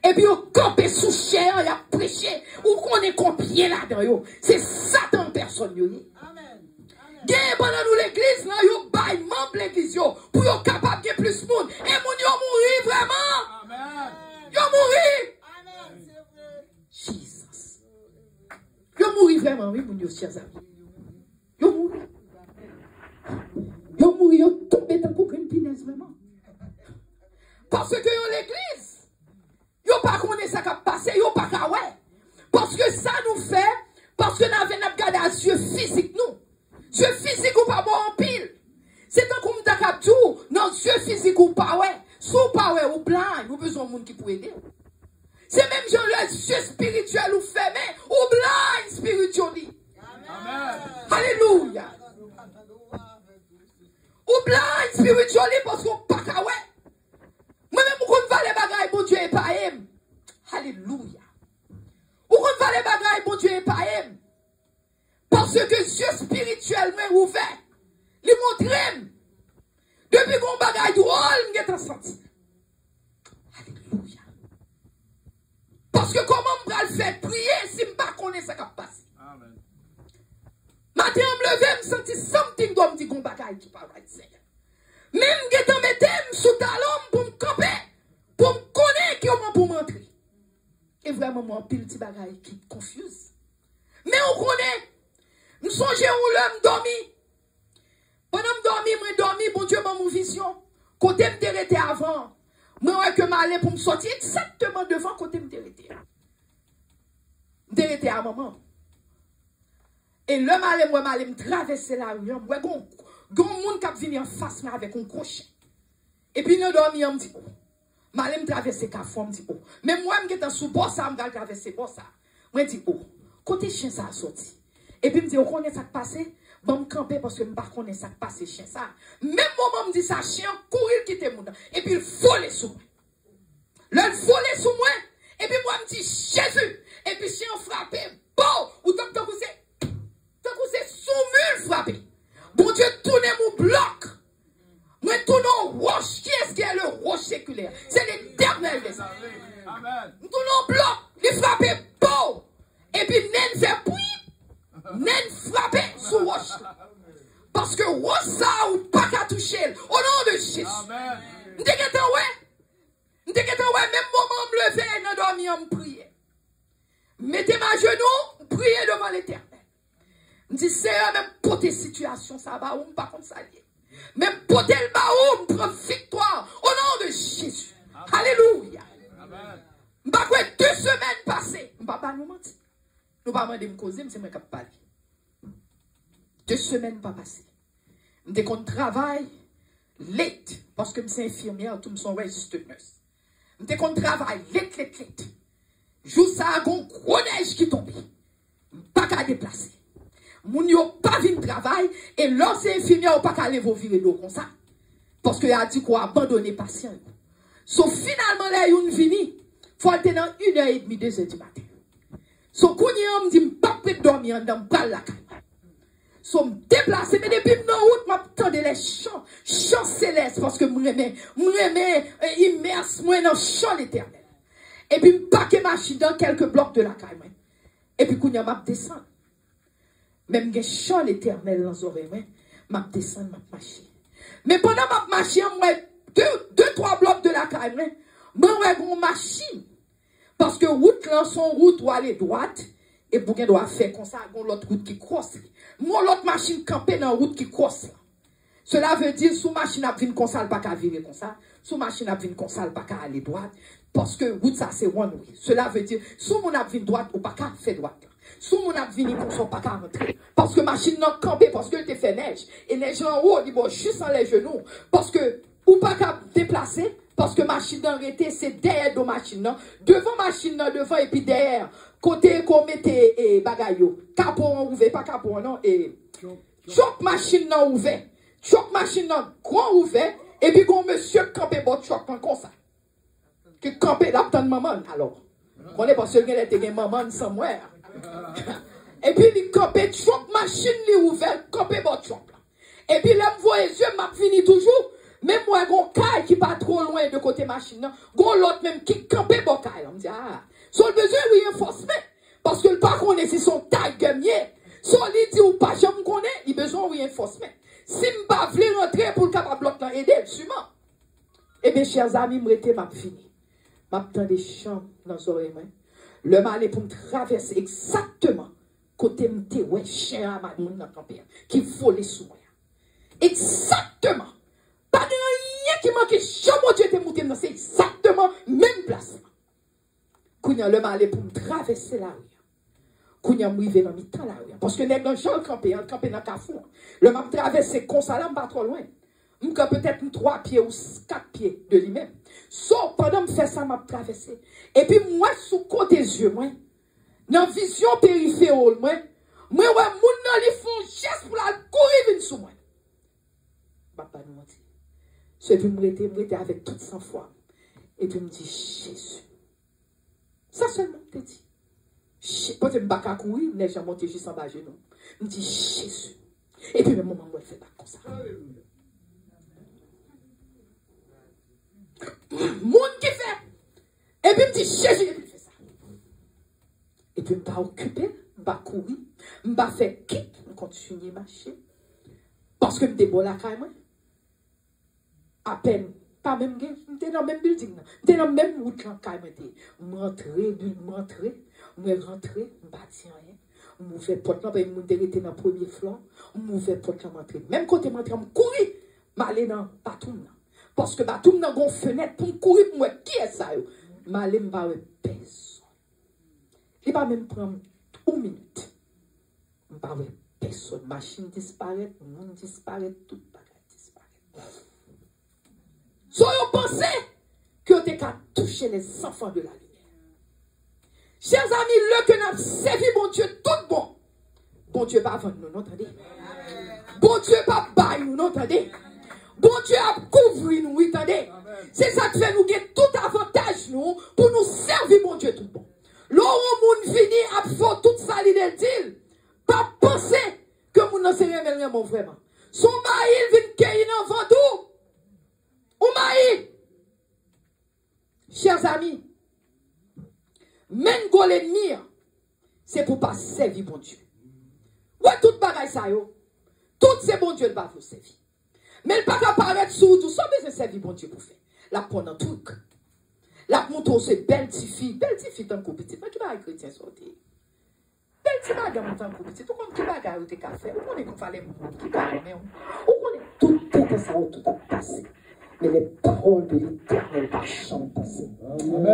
Et puis on campe sous chair, il a prêché. Où qu'on est combien là-dedans? C'est Satan personne. Amen. Gagne pendant nous l'église, là, yo bail membre l'église, pour yo capable de plus de monde. Et mon yo mourir vraiment. Amen. Yo mourir. Jesus. Yo mourir vraiment, oui, mon Dieu, chers amis. Yo mourir. Yo mourir, yo tomber dans une punaise, vraiment. Parce que yo l'église, yo pas connaît ça qui a passé, yo pas qu'à ouais. Parce que ça nous fait, parce que nous avons gardé à yeux physique, nous. Yeux physique ou pas bon en pile. C'est tant qu'on t'a capté, non, yeux physique ou pas ouais. Sous pas ouais, ou blanc, nous besoin de monde qui peut aider. C'est même genre le yeux spirituel ou fermé, ou blind spiritually. Amen. Alléluia. Ou blind spiritually parce qu'on pas qu'à ouais. Moi-même, ou qu'on va les bagailles, bon Dieu est pas aime. Alléluia. Ou qu'on va les bagailles, bon Dieu est pas aime. Parce que Dieu spirituel m'a ouvert. Il montre. Depuis qu'on bagaille du hall, il est senti. Alléluia. Parce que comment on va le faire prier si je ne connais pas ce qui a passé? Amen. Matin, je me lève, je me sens something doit me dire qu'on bagaille qui parle de Seigneur. Même que je me sous talon pour me camper, pour me connaître comment pour m'entrer. Et vraiment, moi, pile petit bagaille qui confuse. Mais on connaît. Nous songeons où l'homme dormi. Pendant que je dormi, bon Dieu m'a mon vision. Côté me t'arrêter avant. Moi, que m'aller pour me sortir exactement devant côté me t'arrêter. Me t'arrêter à un moment. Et le m'aller, moi, m'aller me traverser la rue. Moi, gon monde qui vient en face, mais avec un crochet. Et puis, nous dormi, on me dit, oh. M'aller me traverser café, on me dit, oh. Mais moi, je suis sous boss, ça, me traverser boss, ça. Moi, je dis, oh. Côté chien, ça a sorti. Et puis, me dit, on connaît ça qui passe. Bon, me camper parce que je ne connais pas ça qui passe, chien, ça. Même moment, me dit ça, chien, courir, quitter mon. Et puis, il vole sous moi. Le vole sous moi. Et puis, moi, me dit, Jésus. Et puis, chien frappé. Bon, ou tant que c'est sous-mule frappé. Bon Dieu, tournez mon bloc. Moi, tournons roche. Qui est-ce qui est le roche séculaire? C'est l'Éternel des âmes. Amen. Nous tournons bloc. Il frappé. Bon. Et puis, nen fait pouille. Nen frappé sous roche. Parce que roche ça ou pas qu'à toucher. Au nom de Jésus. Amen. M'déguette ouais. M'déguette ouais. Même moment me lever, n'a dormi en me prier. Mettez ma genou, priez devant l'Éternel. Je dis, c'est même pour tes situations, ça va ou pas comme ça. Même pour tes baoum, prendre victoire au nom de Jésus. Amen. Alléluia. Je vais 2 semaines passées. Je ne vais pas nous mentir. Nous ne vais pas demander me causer, mais c'est moi qui parle. 2 semaines pas passées. Je qu'on travaille late, parce que je suis infirmière, tout me sont registered nurse. Je qu'on travaille late. Jour ça, il y a un gros neige qui tombe. Pas qu'à déplacer. Moun yo pas vin travail et lorsque infirmière pas qu'à aller vous virer d'eau comme ça. Parce que a dit qu'on abandonner patient. So finalement là yon vini, faut être dans 1h30, 2h du matin. So kounye me dit pas prêt dormir dans bal la caille. So me déplacer mais depuis dans route m'a tendé les chants célestes parce que m'aimais immerse moi dans chant éternel. Et puis m'paquer machine dans quelques blocs de la caille. Et puis kounye m'a descendre. Même que chant l'éternel dans les oreilles, m'a descendre, m'a marcher. Mais pendant m'a marcher, moi, 2-3 blocs de la caille, moi, une machine. Parce que route là, son route doit aller droite, et pour qu'elle doit faire comme ça, l'autre route qui crosse. Moi, l'autre machine campée dans la route qui crosse. Cela veut dire, sous machine à venir comme ça, elle pas qu'à virer comme ça. Sous machine à venir comme ça, elle pas qu'à aller droite. Parce que route ça, c'est one way. Cela veut dire, sous mon à venir droite, ou pas qu'à faire droite. Sous mon ap vini pour son pas qu'à rentrer. Parce que machine n'a campé, parce que te fait neige. Et neige en haut, il bon, juste sans les genoux. Parce que, ou pas qu'à déplacer, parce que machine n'a arrêté, c'est derrière de machine n'a. Devant machine n'a, devant et puis derrière. Côté qu'on mette bagayo. Capot en ouvert, pas capot non. Et choc machine n'a ouvert. Choc machine n'a grand ouvert. Et puis, quand monsieur campé bon choc comme ça. Qui campé là, tant de maman, alors. On est pas sûr qu'elle était une maman somewhere. Et puis, il campé choc, machine li ouverte, campé bon choc. Et puis, là, vous voyez, yeux m'a fini toujours. Même moi, gon caille qui pas trop loin de côté machine, gon l'autre même qui campé bon caille. On me dit, ah, son besoin, oui, renforcement. Parce que le pas connaît si son taille gagné. Son lui dit ou pas, j'aime connaît, il besoin de renforcement. Si je pas voulu rentrer pour le capable l'autre aider, sûrement. Eh bien, chers amis, je m'a fini. M'attends des chambres dans les oreilles. Le mal est pour me traverser exactement côté m'te ouais chien à madame dans campé qui volait sous moi. Exactement. Pas de rien qui manque, jamais Dieu te monté dans c'est exactement même place. Kounya le mal est pour me traverser la rue. Kounya m'rivé dans mi-temps la rue parce que nèg dans Jean campé dans Carrefour. Le m'a traversé comme ça là pas trop loin. M'ka peut-être 3 pieds ou 4 pieds de lui-même. So pendant me faire ça m'a traversé. Et puis moi sous côté yeux moi dans vision périphérique moi ouais moun nan li font geste pour la courir vinn sous moi. Papa nous dit. C'est puis m'rete avec toute sa foi. Et puis me dit Jésus. Ça seulement te dit. Quand je me bats à courir, je vais monter juste en bas genou. Me dit Jésus. Et puis même moment moi fait pas comme ça. Moun qui fait. Et puis me dit Jésus et puis fait ça. Et puis me pas occupé, me pas courir, me pas faire quitte, me continuer marcher. Parce que me déboule la caille moi. À peine pas même j'étais dans le même building, j'étais dans le même route là caille moi rentrer, me bâti rien. M'ouvert porte là ben m'était était dans premier floor, m'ouvert porte là m'entrer. Même côté m'entrer me courir, m'aller dans Batoum là. Parce que Batoum dans une fenêtre pour courir pour moi qui est ça yo. M'aller m'pa personne. Il va même prendre 1 minute. M'pa personne, machine disparaît, monde disparaît, tout bagage disparaît. So vous pensez que vous avez touché les enfants de la lumière. Chers amis, le que nous avons servi bon Dieu tout bon. Bon Dieu pas vendre nous, non, attendez. Bon Dieu pas bailler nous, non, attendez. Bon Dieu a couvert nous, oui, attendez. C'est ça qui fait nous gagner tout avantage nous pour nous servir bon Dieu tout bon. L'homme moun vini a fait tout ça l'idée dit. Pas penser que moun nan se remel mon vraiment. Son mari vient cueillir dans Vendou. Ou mari. Chers amis, même go l'ennemi, c'est pour pas servir bon Dieu. Ouais, tout bagaille ça yo. Tout c'est bon Dieu pas vous servir. Mais le pas apparaître sous tout ça, mais c'est servir bon Dieu pour faire. La prendre un truc. La montre c'est belle petite fille tant que petite. Mais tu vas chrétien sortir. Belle petite bagarre tant que petite. Tout comme qui bagarre ou te café. Ou connaît qu'on fallait qui bagarre mais ou connaît tout est ça tout a passé. Mais les paroles de l'Éternel pas jamais passer.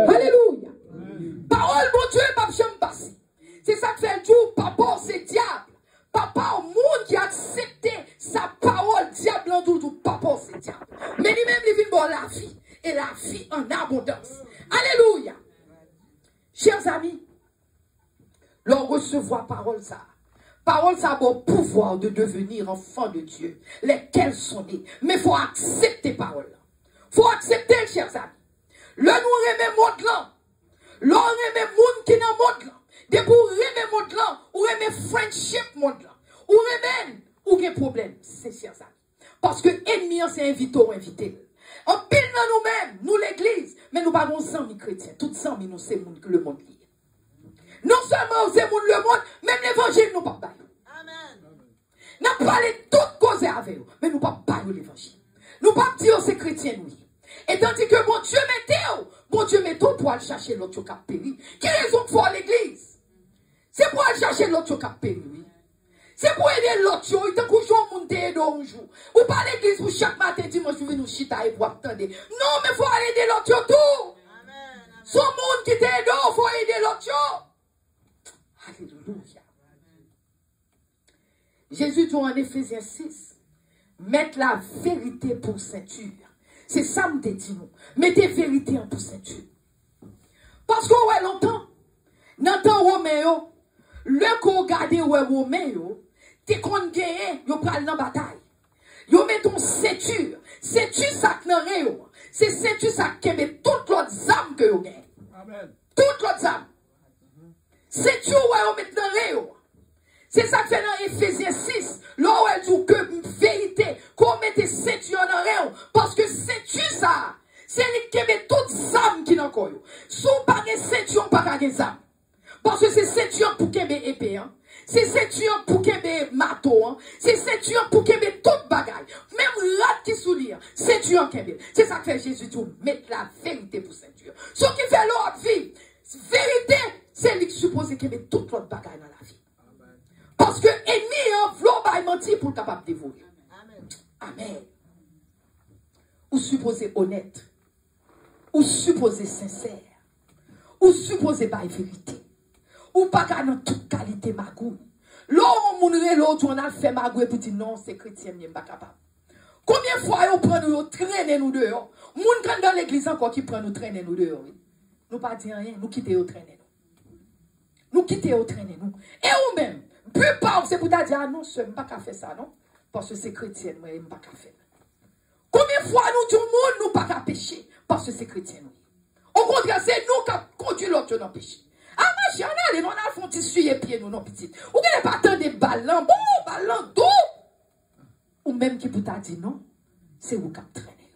Alléluia. Parole bon Dieu pas jamais passer. C'est ça que fait le jour papa c'est diable. Papa au monde qui a accepté sa parole diable en tout papa c'est diable. Mais lui-même il vient pour la vie et la vie en abondance. Alléluia. Chers amis, l'on recevoir parole ça. Parole ça a bon pouvoir de devenir enfant de Dieu, lesquels sont nés. Mais il faut accepter parole. Il faut accepter, chers amis. Le nous remet monde là. L'on remet monde qui dans monde là. De pour remet monde là, ou remet friendship monde là. Ou remet, ou gen problème, c'est chers amis. Parce que ennemi c'est invité ou invité. En pile dans nous-mêmes, nous l'église, mais nous pas nos amis chrétiens. Toutes les amis nous c'est le monde lié. Non seulement c'est le monde, même l'évangile nous pas bailler. Amen. Nous parlons toutes causes avec vous, mais nous pas bailler l'évangile. Nous pas dire c'est chrétien nous. Et tandis que bon Dieu met tout pour aller chercher l'autre qui a péri. Quelle raison pour l'église? C'est pour aller chercher l'autre qui a péri, oui. C'est pour aider l'autre, il te couche au monde un jour. Ou pas l'église pour chaque matin, dimanche, vous venez nous chita et pour attendre. Non, mais il faut aider l'autre tout. Son monde qui t'aide, il faut aider l'autre. Alléluia. Jésus dit en Éphésiens 6, mettre la vérité pour ceinture. C'est ça me dit nous. Mettez vérité en pour ceinture. Parce que ouais longtemps, dans le temps romain, le qu'on regarde ouais romain, t'es qu'on gagne, yo pral dans bataille. Yo met ton ceinture. C'est-tu ça que nan ren yo? C'est-tu ça qui met toutes l'autre âme que yo gagne? Amen. Toutes l'autre âme. C'est-tu ouais on met dans ren yo? C'est ça que fait dans Ephésiens 6. Là où elle dit que vérité, qu'on mette ceinture dans ren, parce que c'est-tu ça? C'est lui qui met toutes âmes qui dans koyo. Si on pas de ceinture, pas de âme. Parce que c'est ceinture pour qu'elle épée. Hein? C'est ceinture pour qu'elle marteau. Hein? C'est ceinture pour qu'elle toute bagaille. Même rat qui soulier. Ceinture qu'elle. C'est ça que fait Jésus dit, mettre la vérité pour ceinture. Ce qui fait l'autre vie, vérité, c'est lui qui suppose qu'elle met toute l'autre bagaille dans la vie. Amen. Parce que ennemi, hein, v'lon va mentir pour capable de dévorer. Amen. Amen. Ou supposé honnête. Ou supposé sincère. Ou supposé par vérité. Ou pas qu'à dans toute qualité magou. L'homme moun l'autre on a fait magou et puis dit non, c'est chrétien, m'y pas capable. Combien de fois on prend nous traîner nous dehors? Moun quand dans l'église encore qui prend nous traîner nous dehors. Nous pas dire rien, nous quitter au traîner nous. Nous quitter au traîner nous. Et ou même, plus pas c'est pour ta dire ah non, je pas qu'à faire ça non parce que c'est chrétien moi, m'pas qu'à faire. Combien de fois nous tout le monde nous pas qu'à pécher parce que c'est chrétien nous. Au contraire, c'est nous qui conduit l'autre dans le péché. Ah, ma chère, on a fait un tissu et pied, nous, non, petit. Ou bien, pas tant de ballons, bon, ballons, tout. Ou même qui peut t'a dit non, c'est vous qui traînez.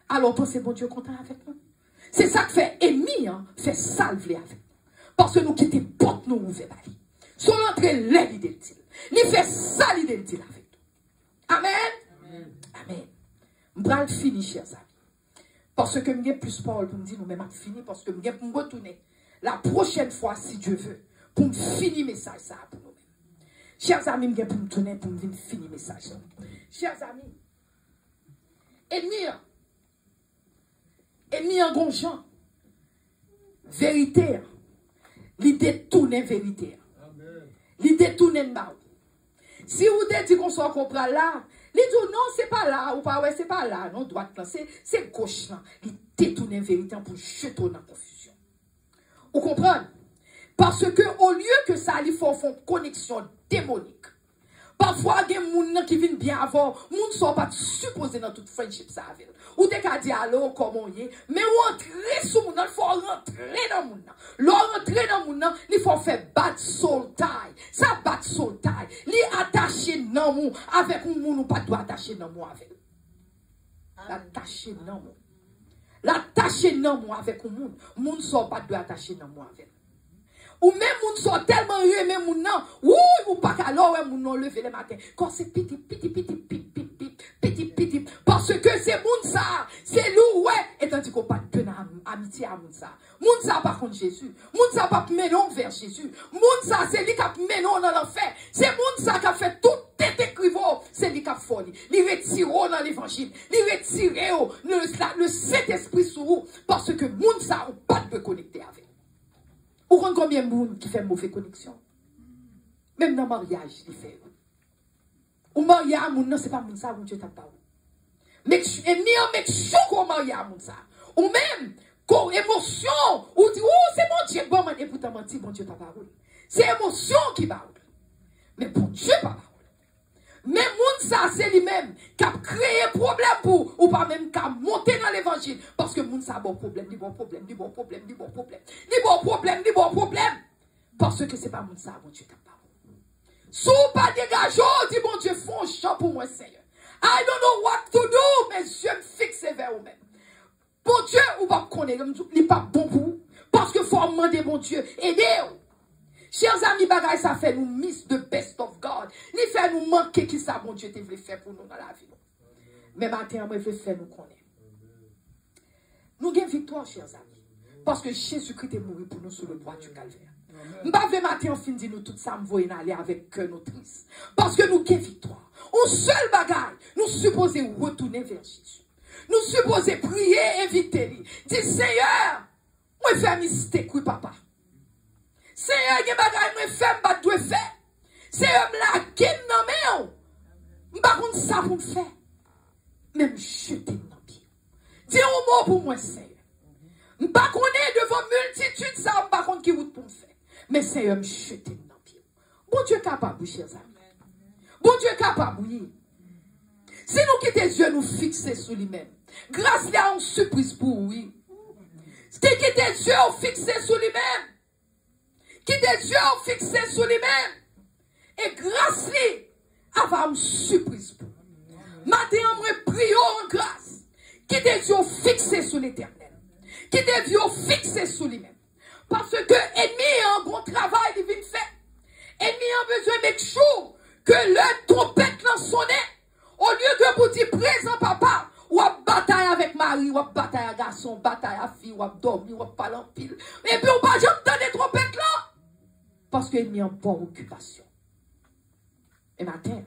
Alors, pensez, bon Dieu, content avec nous. C'est ça que fait ennemi, hein, fait salver avec nous. Parce que nous quittons porte, nous ouvrir. Son entrée, l'idée de il. Il fait ça, l'idée de avec nous. Amen. Amen. Amen. M'bral fini, chers amis. Parce que m'gè plus parole pour me dire, nous, même fini, parce que m'gè pour me retourner. La prochaine fois, si Dieu veut, pour me finir le message, ça pour nous-mêmes. Chers amis, je vais me tourner pour me finir le message. Chers amis, ennemi en gonjan, vérité, l'idée tourne vérité. L'idée tourne bas. Si vous dites qu'on soit comprend là, il dit non, c'est pas là, ou pas, ouais, c'est pas là, non, droite là, c'est gauche là. Il détourne vérité pour jeter dans la confusion. Vous comprenez? Parce que au lieu que ça, il faut faire une connexion démonique. Parfois, il y a des gens qui viennent bien avant, les gens ne sont pas supposés dans toute friendship ça avec. Ou des cas dit alors comment y est, mais ou entrer sous moun, il faut rentrer dans moun. Rentrer dans moun, il faut faire bad soul tie. Ça bad soul tie, li attaché dans moun avec un moun ou pas doit attacher dans moun avec. L'attacher dans moun. L'attacher dans moun avec un moun, moun sont pas doit attacher dans moun avec. Ou même moun sont tellement aimé moun nan, ou pas alors ouais moun non lever le matin. Quand c'est petit parce que c'est moun ça, c'est lui ouais, et tandis qu'on pas de amitié à moun ça. Moun ça par contre Jésus, moun ça pas menon vers Jésus. Moun ça c'est lui qui a menon dans l'enfer. C'est moun ça qui a fait tout tête écrivant, c'est lui qui a folie. Il retire dans l'évangile, il retire le Saint-Esprit sur vous parce que moun ça ou pas de connecter avec. Ou combien de monde qui fait mauvaise connexion? Même dans le mariage, il fait. Ou mariage, non, c'est pas mon ça, mon Dieu t'a pas. Mais chaud qu'on marie à mon ça. Ou même, qu'on émotion, ou dit, oh, c'est mon Dieu, bon, et pourtant, mon Dieu pas parole. C'est émotion qui parle. Mais pour Dieu pas parole. Mais moun ça, c'est lui-même qui a créé problème pour, ou pas même qui a monté dans l'évangile. Parce que moun ça a bon problème, dit bon problème, dit bon problème, dit bon problème, dit bon problème, dit bon problème. Parce que c'est pas moun ça, mon Dieu t'a pas. Sous pas dégageant, dit mon Dieu, font un champ pour moi, Seigneur. I don't know what to do, mais je me fixe vers vous-même. Bon Dieu, ou pas connaître, il n'est pas bon pour vous. Parce que faut demander, bon Dieu, aidez-vous. Chers amis, bagay, ça fait nous miss the best of God. Il fait nous manquer qui ça, bon Dieu, te voulait faire pour nous dans la vie. Mais maintenant, moi, je veux faire nous connaître. Nous avons victoire, chers amis. Parce que Jésus-Christ est mort pour nous sur le bois du calvaire. Je ne vais matin, en fin de nous tout ça, me voyons aller avec cœur nous triste. Parce que nous avons victoire. Au seul bagage, nous supposons retourner vers Jésus. Nous supposons prier, inviter lui. Dire, Seigneur, moi, je fais un mystère, oui, papa. Seigneur, il y a des bagages, je fais, faire. Seigneur, je la ken nan men. Je ne sais pas ça pour me faire. Même jeter dans le pied. Dis un mot pour moi, Seigneur. Je ne sais pas devant multitude, ça, je ne sais pas qui route pour me faire. Mais Seigneur, me jeter dans le pied. Bon Dieu capable, chers amis. Bon Dieu capable, oui. Si nous quittons Dieu, nous fixer sur lui-même. Grâce il y a une surprise pour oui. Si quitter Dieu, on fixer sur lui-même. Quitter Dieu, on fixer sur lui-même. Et grâce lui, avoir une surprise pour vous. Maintenant, on prie en grâce. Quitter Dieu, fixer sur l'éternel. Quitter Dieu, fixer sur lui-même. Parce que l'ennemi a un bon travail de vite fait. L'ennemi a besoin de make sure que le trompette l'a sonné. Au lieu que vous dites présent papa, ou à bataille avec Marie, ou à bataille avec garçon, bataille avec fille, ou à dormir, ou à parler en pile. Et puis on va jamais dans les trompettes là. Parce que l'ennemi a une bonne occupation. Et matin,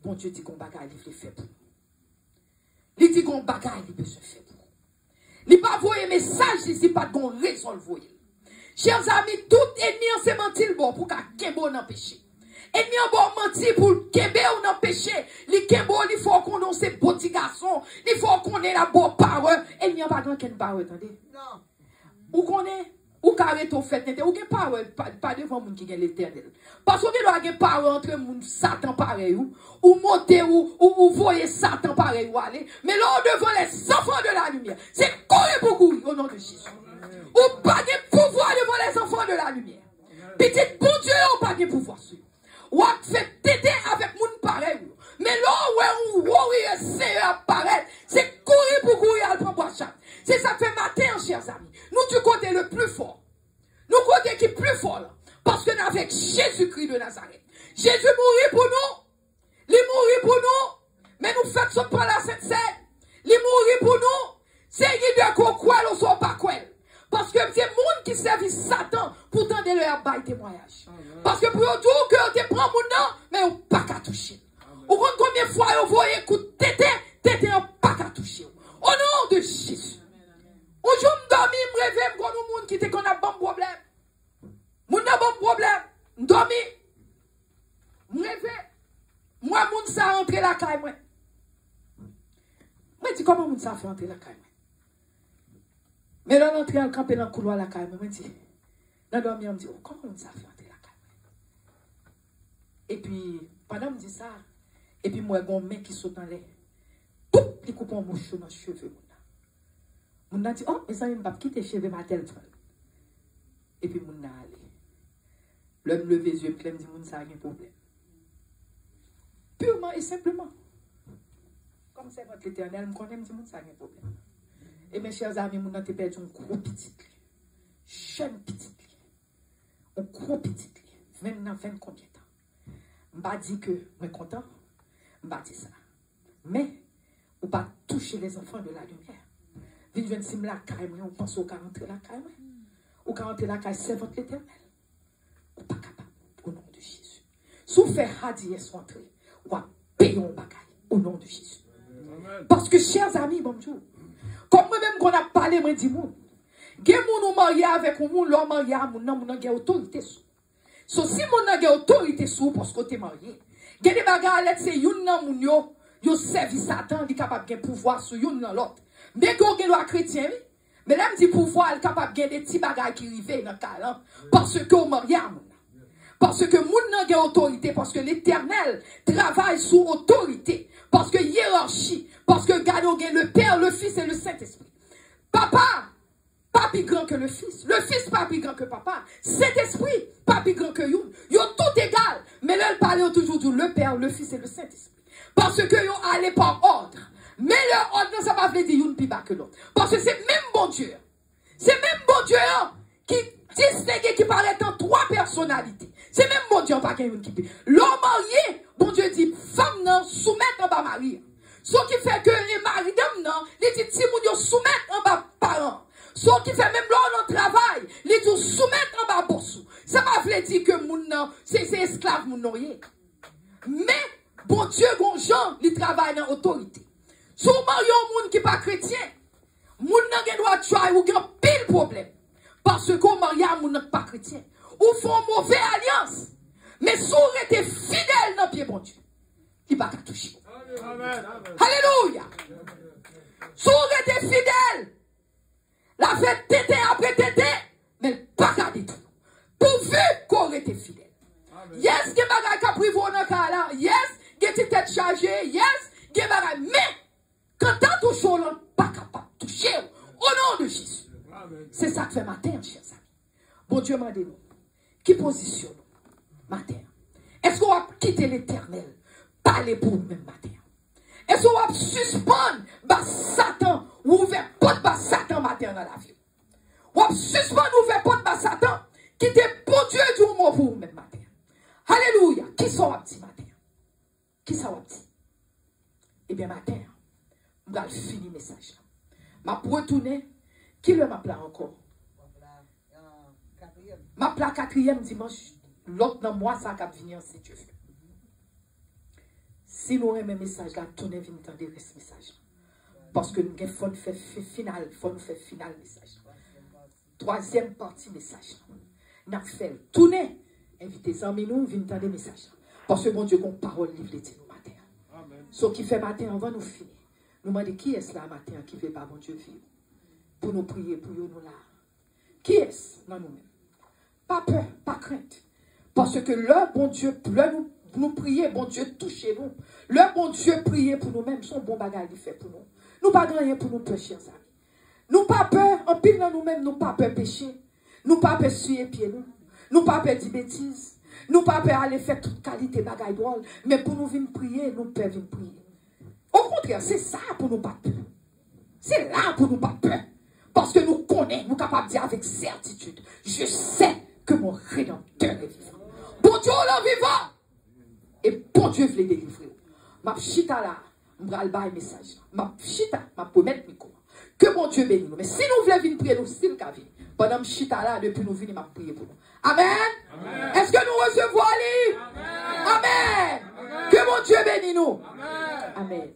bon Dieu dit qu'on bagaille, il fait pour nous. Il dit qu'on bagaille, il peut se faire pour nous. Il n'a pas envoyé message ici, pas de raison de voyer. Chers amis, tout ennemi en se mentir bon pour qu'un kembo n'empêche. Ennemi en bon mentir pour kembe ou n'empêche. Les kembo, il faut qu'on ait ces petits garçons. Il faut qu'on ait la bonne parole. Ennemi en pas grand qu'une parole, attendez. Non. Ou qu'on est, ou carré ton fait, ou qu'une parole, pas devant moun qui gagne l'éternel. Parce qu'on doit avoir une parole entre moun Satan pareil, ou monter, ou voyer Satan pareil, ou aller. Mais là, devant les enfants de la lumière, c'est courir pour courir, au nom de Jésus. Ou pas de pouvoir devant les enfants de la lumière. Petit bon Dieu, ou pas de pouvoir sur. Ou a fait téter avec moun pareil. Mais là, où est Seigneur apparaît, c'est courir pour courir à le prendre chaque. C'est ça fait matin, chers amis. Nous, du côté le plus fort. Nous, côté qui est plus fort, là. Parce que nous, avec Jésus-Christ de Nazareth. Jésus mourit pour nous. Il mourit pour nous. Mais nous faisons ça par la Sainte Seine. Il mourit pour nous. C'est l'idée qu'on croit ou soit pas quoi. Parce que c'est le monde qui servit Satan pour tendre leur bail témoignage. Parce que pour eux dire que tu prends mon nom, mais on pas qu'à toucher. Ou combien de fois vous voyez que tété on pas qu'à toucher. Au nom de Jésus. Aujourd'hui, je dormi, je rêve, je vois nous monde qui te qu'on a bon problème. Moun a bon problème. Je dormi. Je rêve. Moi, moun ça rentre la caille moi. Moi dis comment moun ça fait entrer la caille moi. Mais là, on entre en camper dans le couloir de la caille, je me dis, dans le dormir, je me dis, oh, comment on ça fait entrer la caille? Et puis, pendant que je me dis ça, et puis moi, j'ai un mec qui saute dans l'air. Poup, il coupe un mouchou dans les cheveux. Mon a dit, oh, mais ça, je ne vais pas quitter les cheveux, ma telle femme. Et puis, mon a allé. L'homme levé les yeux, et me dit, mon ça a un problème. Purement et simplement. Comme c'est votre éternel, je connais, me dit, mon ça a un problème. Et mes chers amis, nous avons perdu un gros petit, jeune petit, un gros petit, 20 combien de temps. Je ne vais pas dire que je suis content, je ne vais pas dire ça. Mais, on ne va pas toucher les enfants de la lumière. Vous venez de la caille, on pense au 40 la caille, au 40 la caille, c'est votre éternel. On n'est pas capable, au nom de Jésus. Si vous faites radier son entrée, on va payer un bagage, au nom de Jésus. Parce que, chers amis, bonjour. Comme moi-même qu'on a parlé, moi dis moun. Gen moun ou marié avec un moun, l'homme marié à moun, nan moun nan gen autorité sou. So si moun nan gen autorité sou, parce que t'es marié. Gen des bagages, c'est yon nan moun yo servi Satan, li capable gen pouvoir sur yon nan l'autre. Mais qu'on gen loi chrétien, mais là me dit pouvoir, il capable gen des petits bagages qui rivent dans calan, parce que on marié à moun. Parce que moun nan gen autorité, parce que l'Éternel travaille sous autorité. Parce que hiérarchie, parce que gado gen le Père, le Fils et le Saint-Esprit. Papa, pas plus grand que le Fils. Le Fils pas plus grand que papa. Saint-Esprit, pas plus grand que Youn. Yo tout égal. Mais là, il parlait toujours du le Père, le Fils et le Saint-Esprit. Parce que yo allait par ordre. Mais leur ordre, ça va veut dire Youn plus bas que l'autre. Parce que c'est même bon Dieu. C'est même bon Dieu qui distingue, qui paraît en trois personnalités. C'est même bon Dieu, pas quelqu'un qui peut. L'homme marié, bon Dieu dit, femme non, soumettre en bas mari. Ce qui fait que les maris d'homme non, il dit, si moun yo soumettre en bas parents. Ce qui fait même l'homme au travail, il dit, soumettre en bas bossou. Ça va veut dire que moun non, c'est esclave moun non. Mais, bon Dieu, bon Jean, il travaille dans l'autorité. Si vous mariez un moun qui pas chrétien, moun nan gen doit try ou gen pile problème. Parce qu'on marie un moun pas chrétien. Ou font mauvaise alliance. Mais si vous êtes fidèle dans le pied bon Dieu, il ne va pas toucher. Amen. Alléluia. Si vous êtes fidèle, la fête tété après tété, mais pas garder tout. Pourvu qu'on ait été fidèle. Yes, il y a des bagages qui privent dans le cas là. Yes, il y a des têtes chargées. Yes, fait matin, chers amis. Bon Dieu m'a dit nous. Qui positionne nous matin? Est-ce qu'on va quitter l'éternel? Parler pour nous-mêmes matin. Est-ce qu'on va suspendre Satan ou ouvrir porte Satan matin dans la vie? On va suspendre ou ouvrir porte Satan quitter bon Dieu du mot pour nous-mêmes matin. Alléluia. Qui sont à petit matin? Qui sont à petit? Eh bien matin, je vais finir le message. Je vais retourner. Qui le m'a plat encore? Ma plat 4e dimanche. L'autre dans moi, ça va venir si Dieu veut. Si nous aimons un message là, tournez venir entendre ce message. Parce que nous avons fait final, message. 3e partie message. Nous avons fait tourner, invitez les amis nous, venir entendre message. Parce que mon Dieu, qu'on parole livre les nous matin. Ce qui fait matin avant nous finir. Nous demandons qui est-ce là matin qui veut pas mon Dieu vivre. Pour nous prier, pour nous là. Qui est-ce dans nous-mêmes? Pas peur, pas crainte. Parce que le bon Dieu, nous prier, bon Dieu touchez nous. Le bon Dieu prier pour nous-mêmes, son bon bagage il fait pour nous. Nous pas rien pour nous peur, chers amis. Nous pas peur, en pile dans nous-mêmes, nous pas peur pécher. Nous pas peur suer pied nous. Nous pas peur dire bêtises. Nous pas peur aller faire toute qualité bagage drôle. Mais pour nous venir prier, nous pouvons venir prier. Au contraire, c'est ça pour nous pas peur. C'est là pour nous pas peur. Parce que nous connaissons, nous sommes capables de dire avec certitude, je sais que mon Rédempteur est vivant. Bon Dieu est vivant. Et bon Dieu veut les délivrer. Ma chita là, je vais le message. Ma chita, je vais mettre le micro. Que mon Dieu bénisse nous. Mais si nous voulons venir prier, nous still qu'à venir. Pendant que chita là, depuis nous venons, je prier pour nous. Amen. Amen. Est-ce que nous recevons lui? Amen. Amen. Que mon Dieu bénisse nous. Amen. Amen.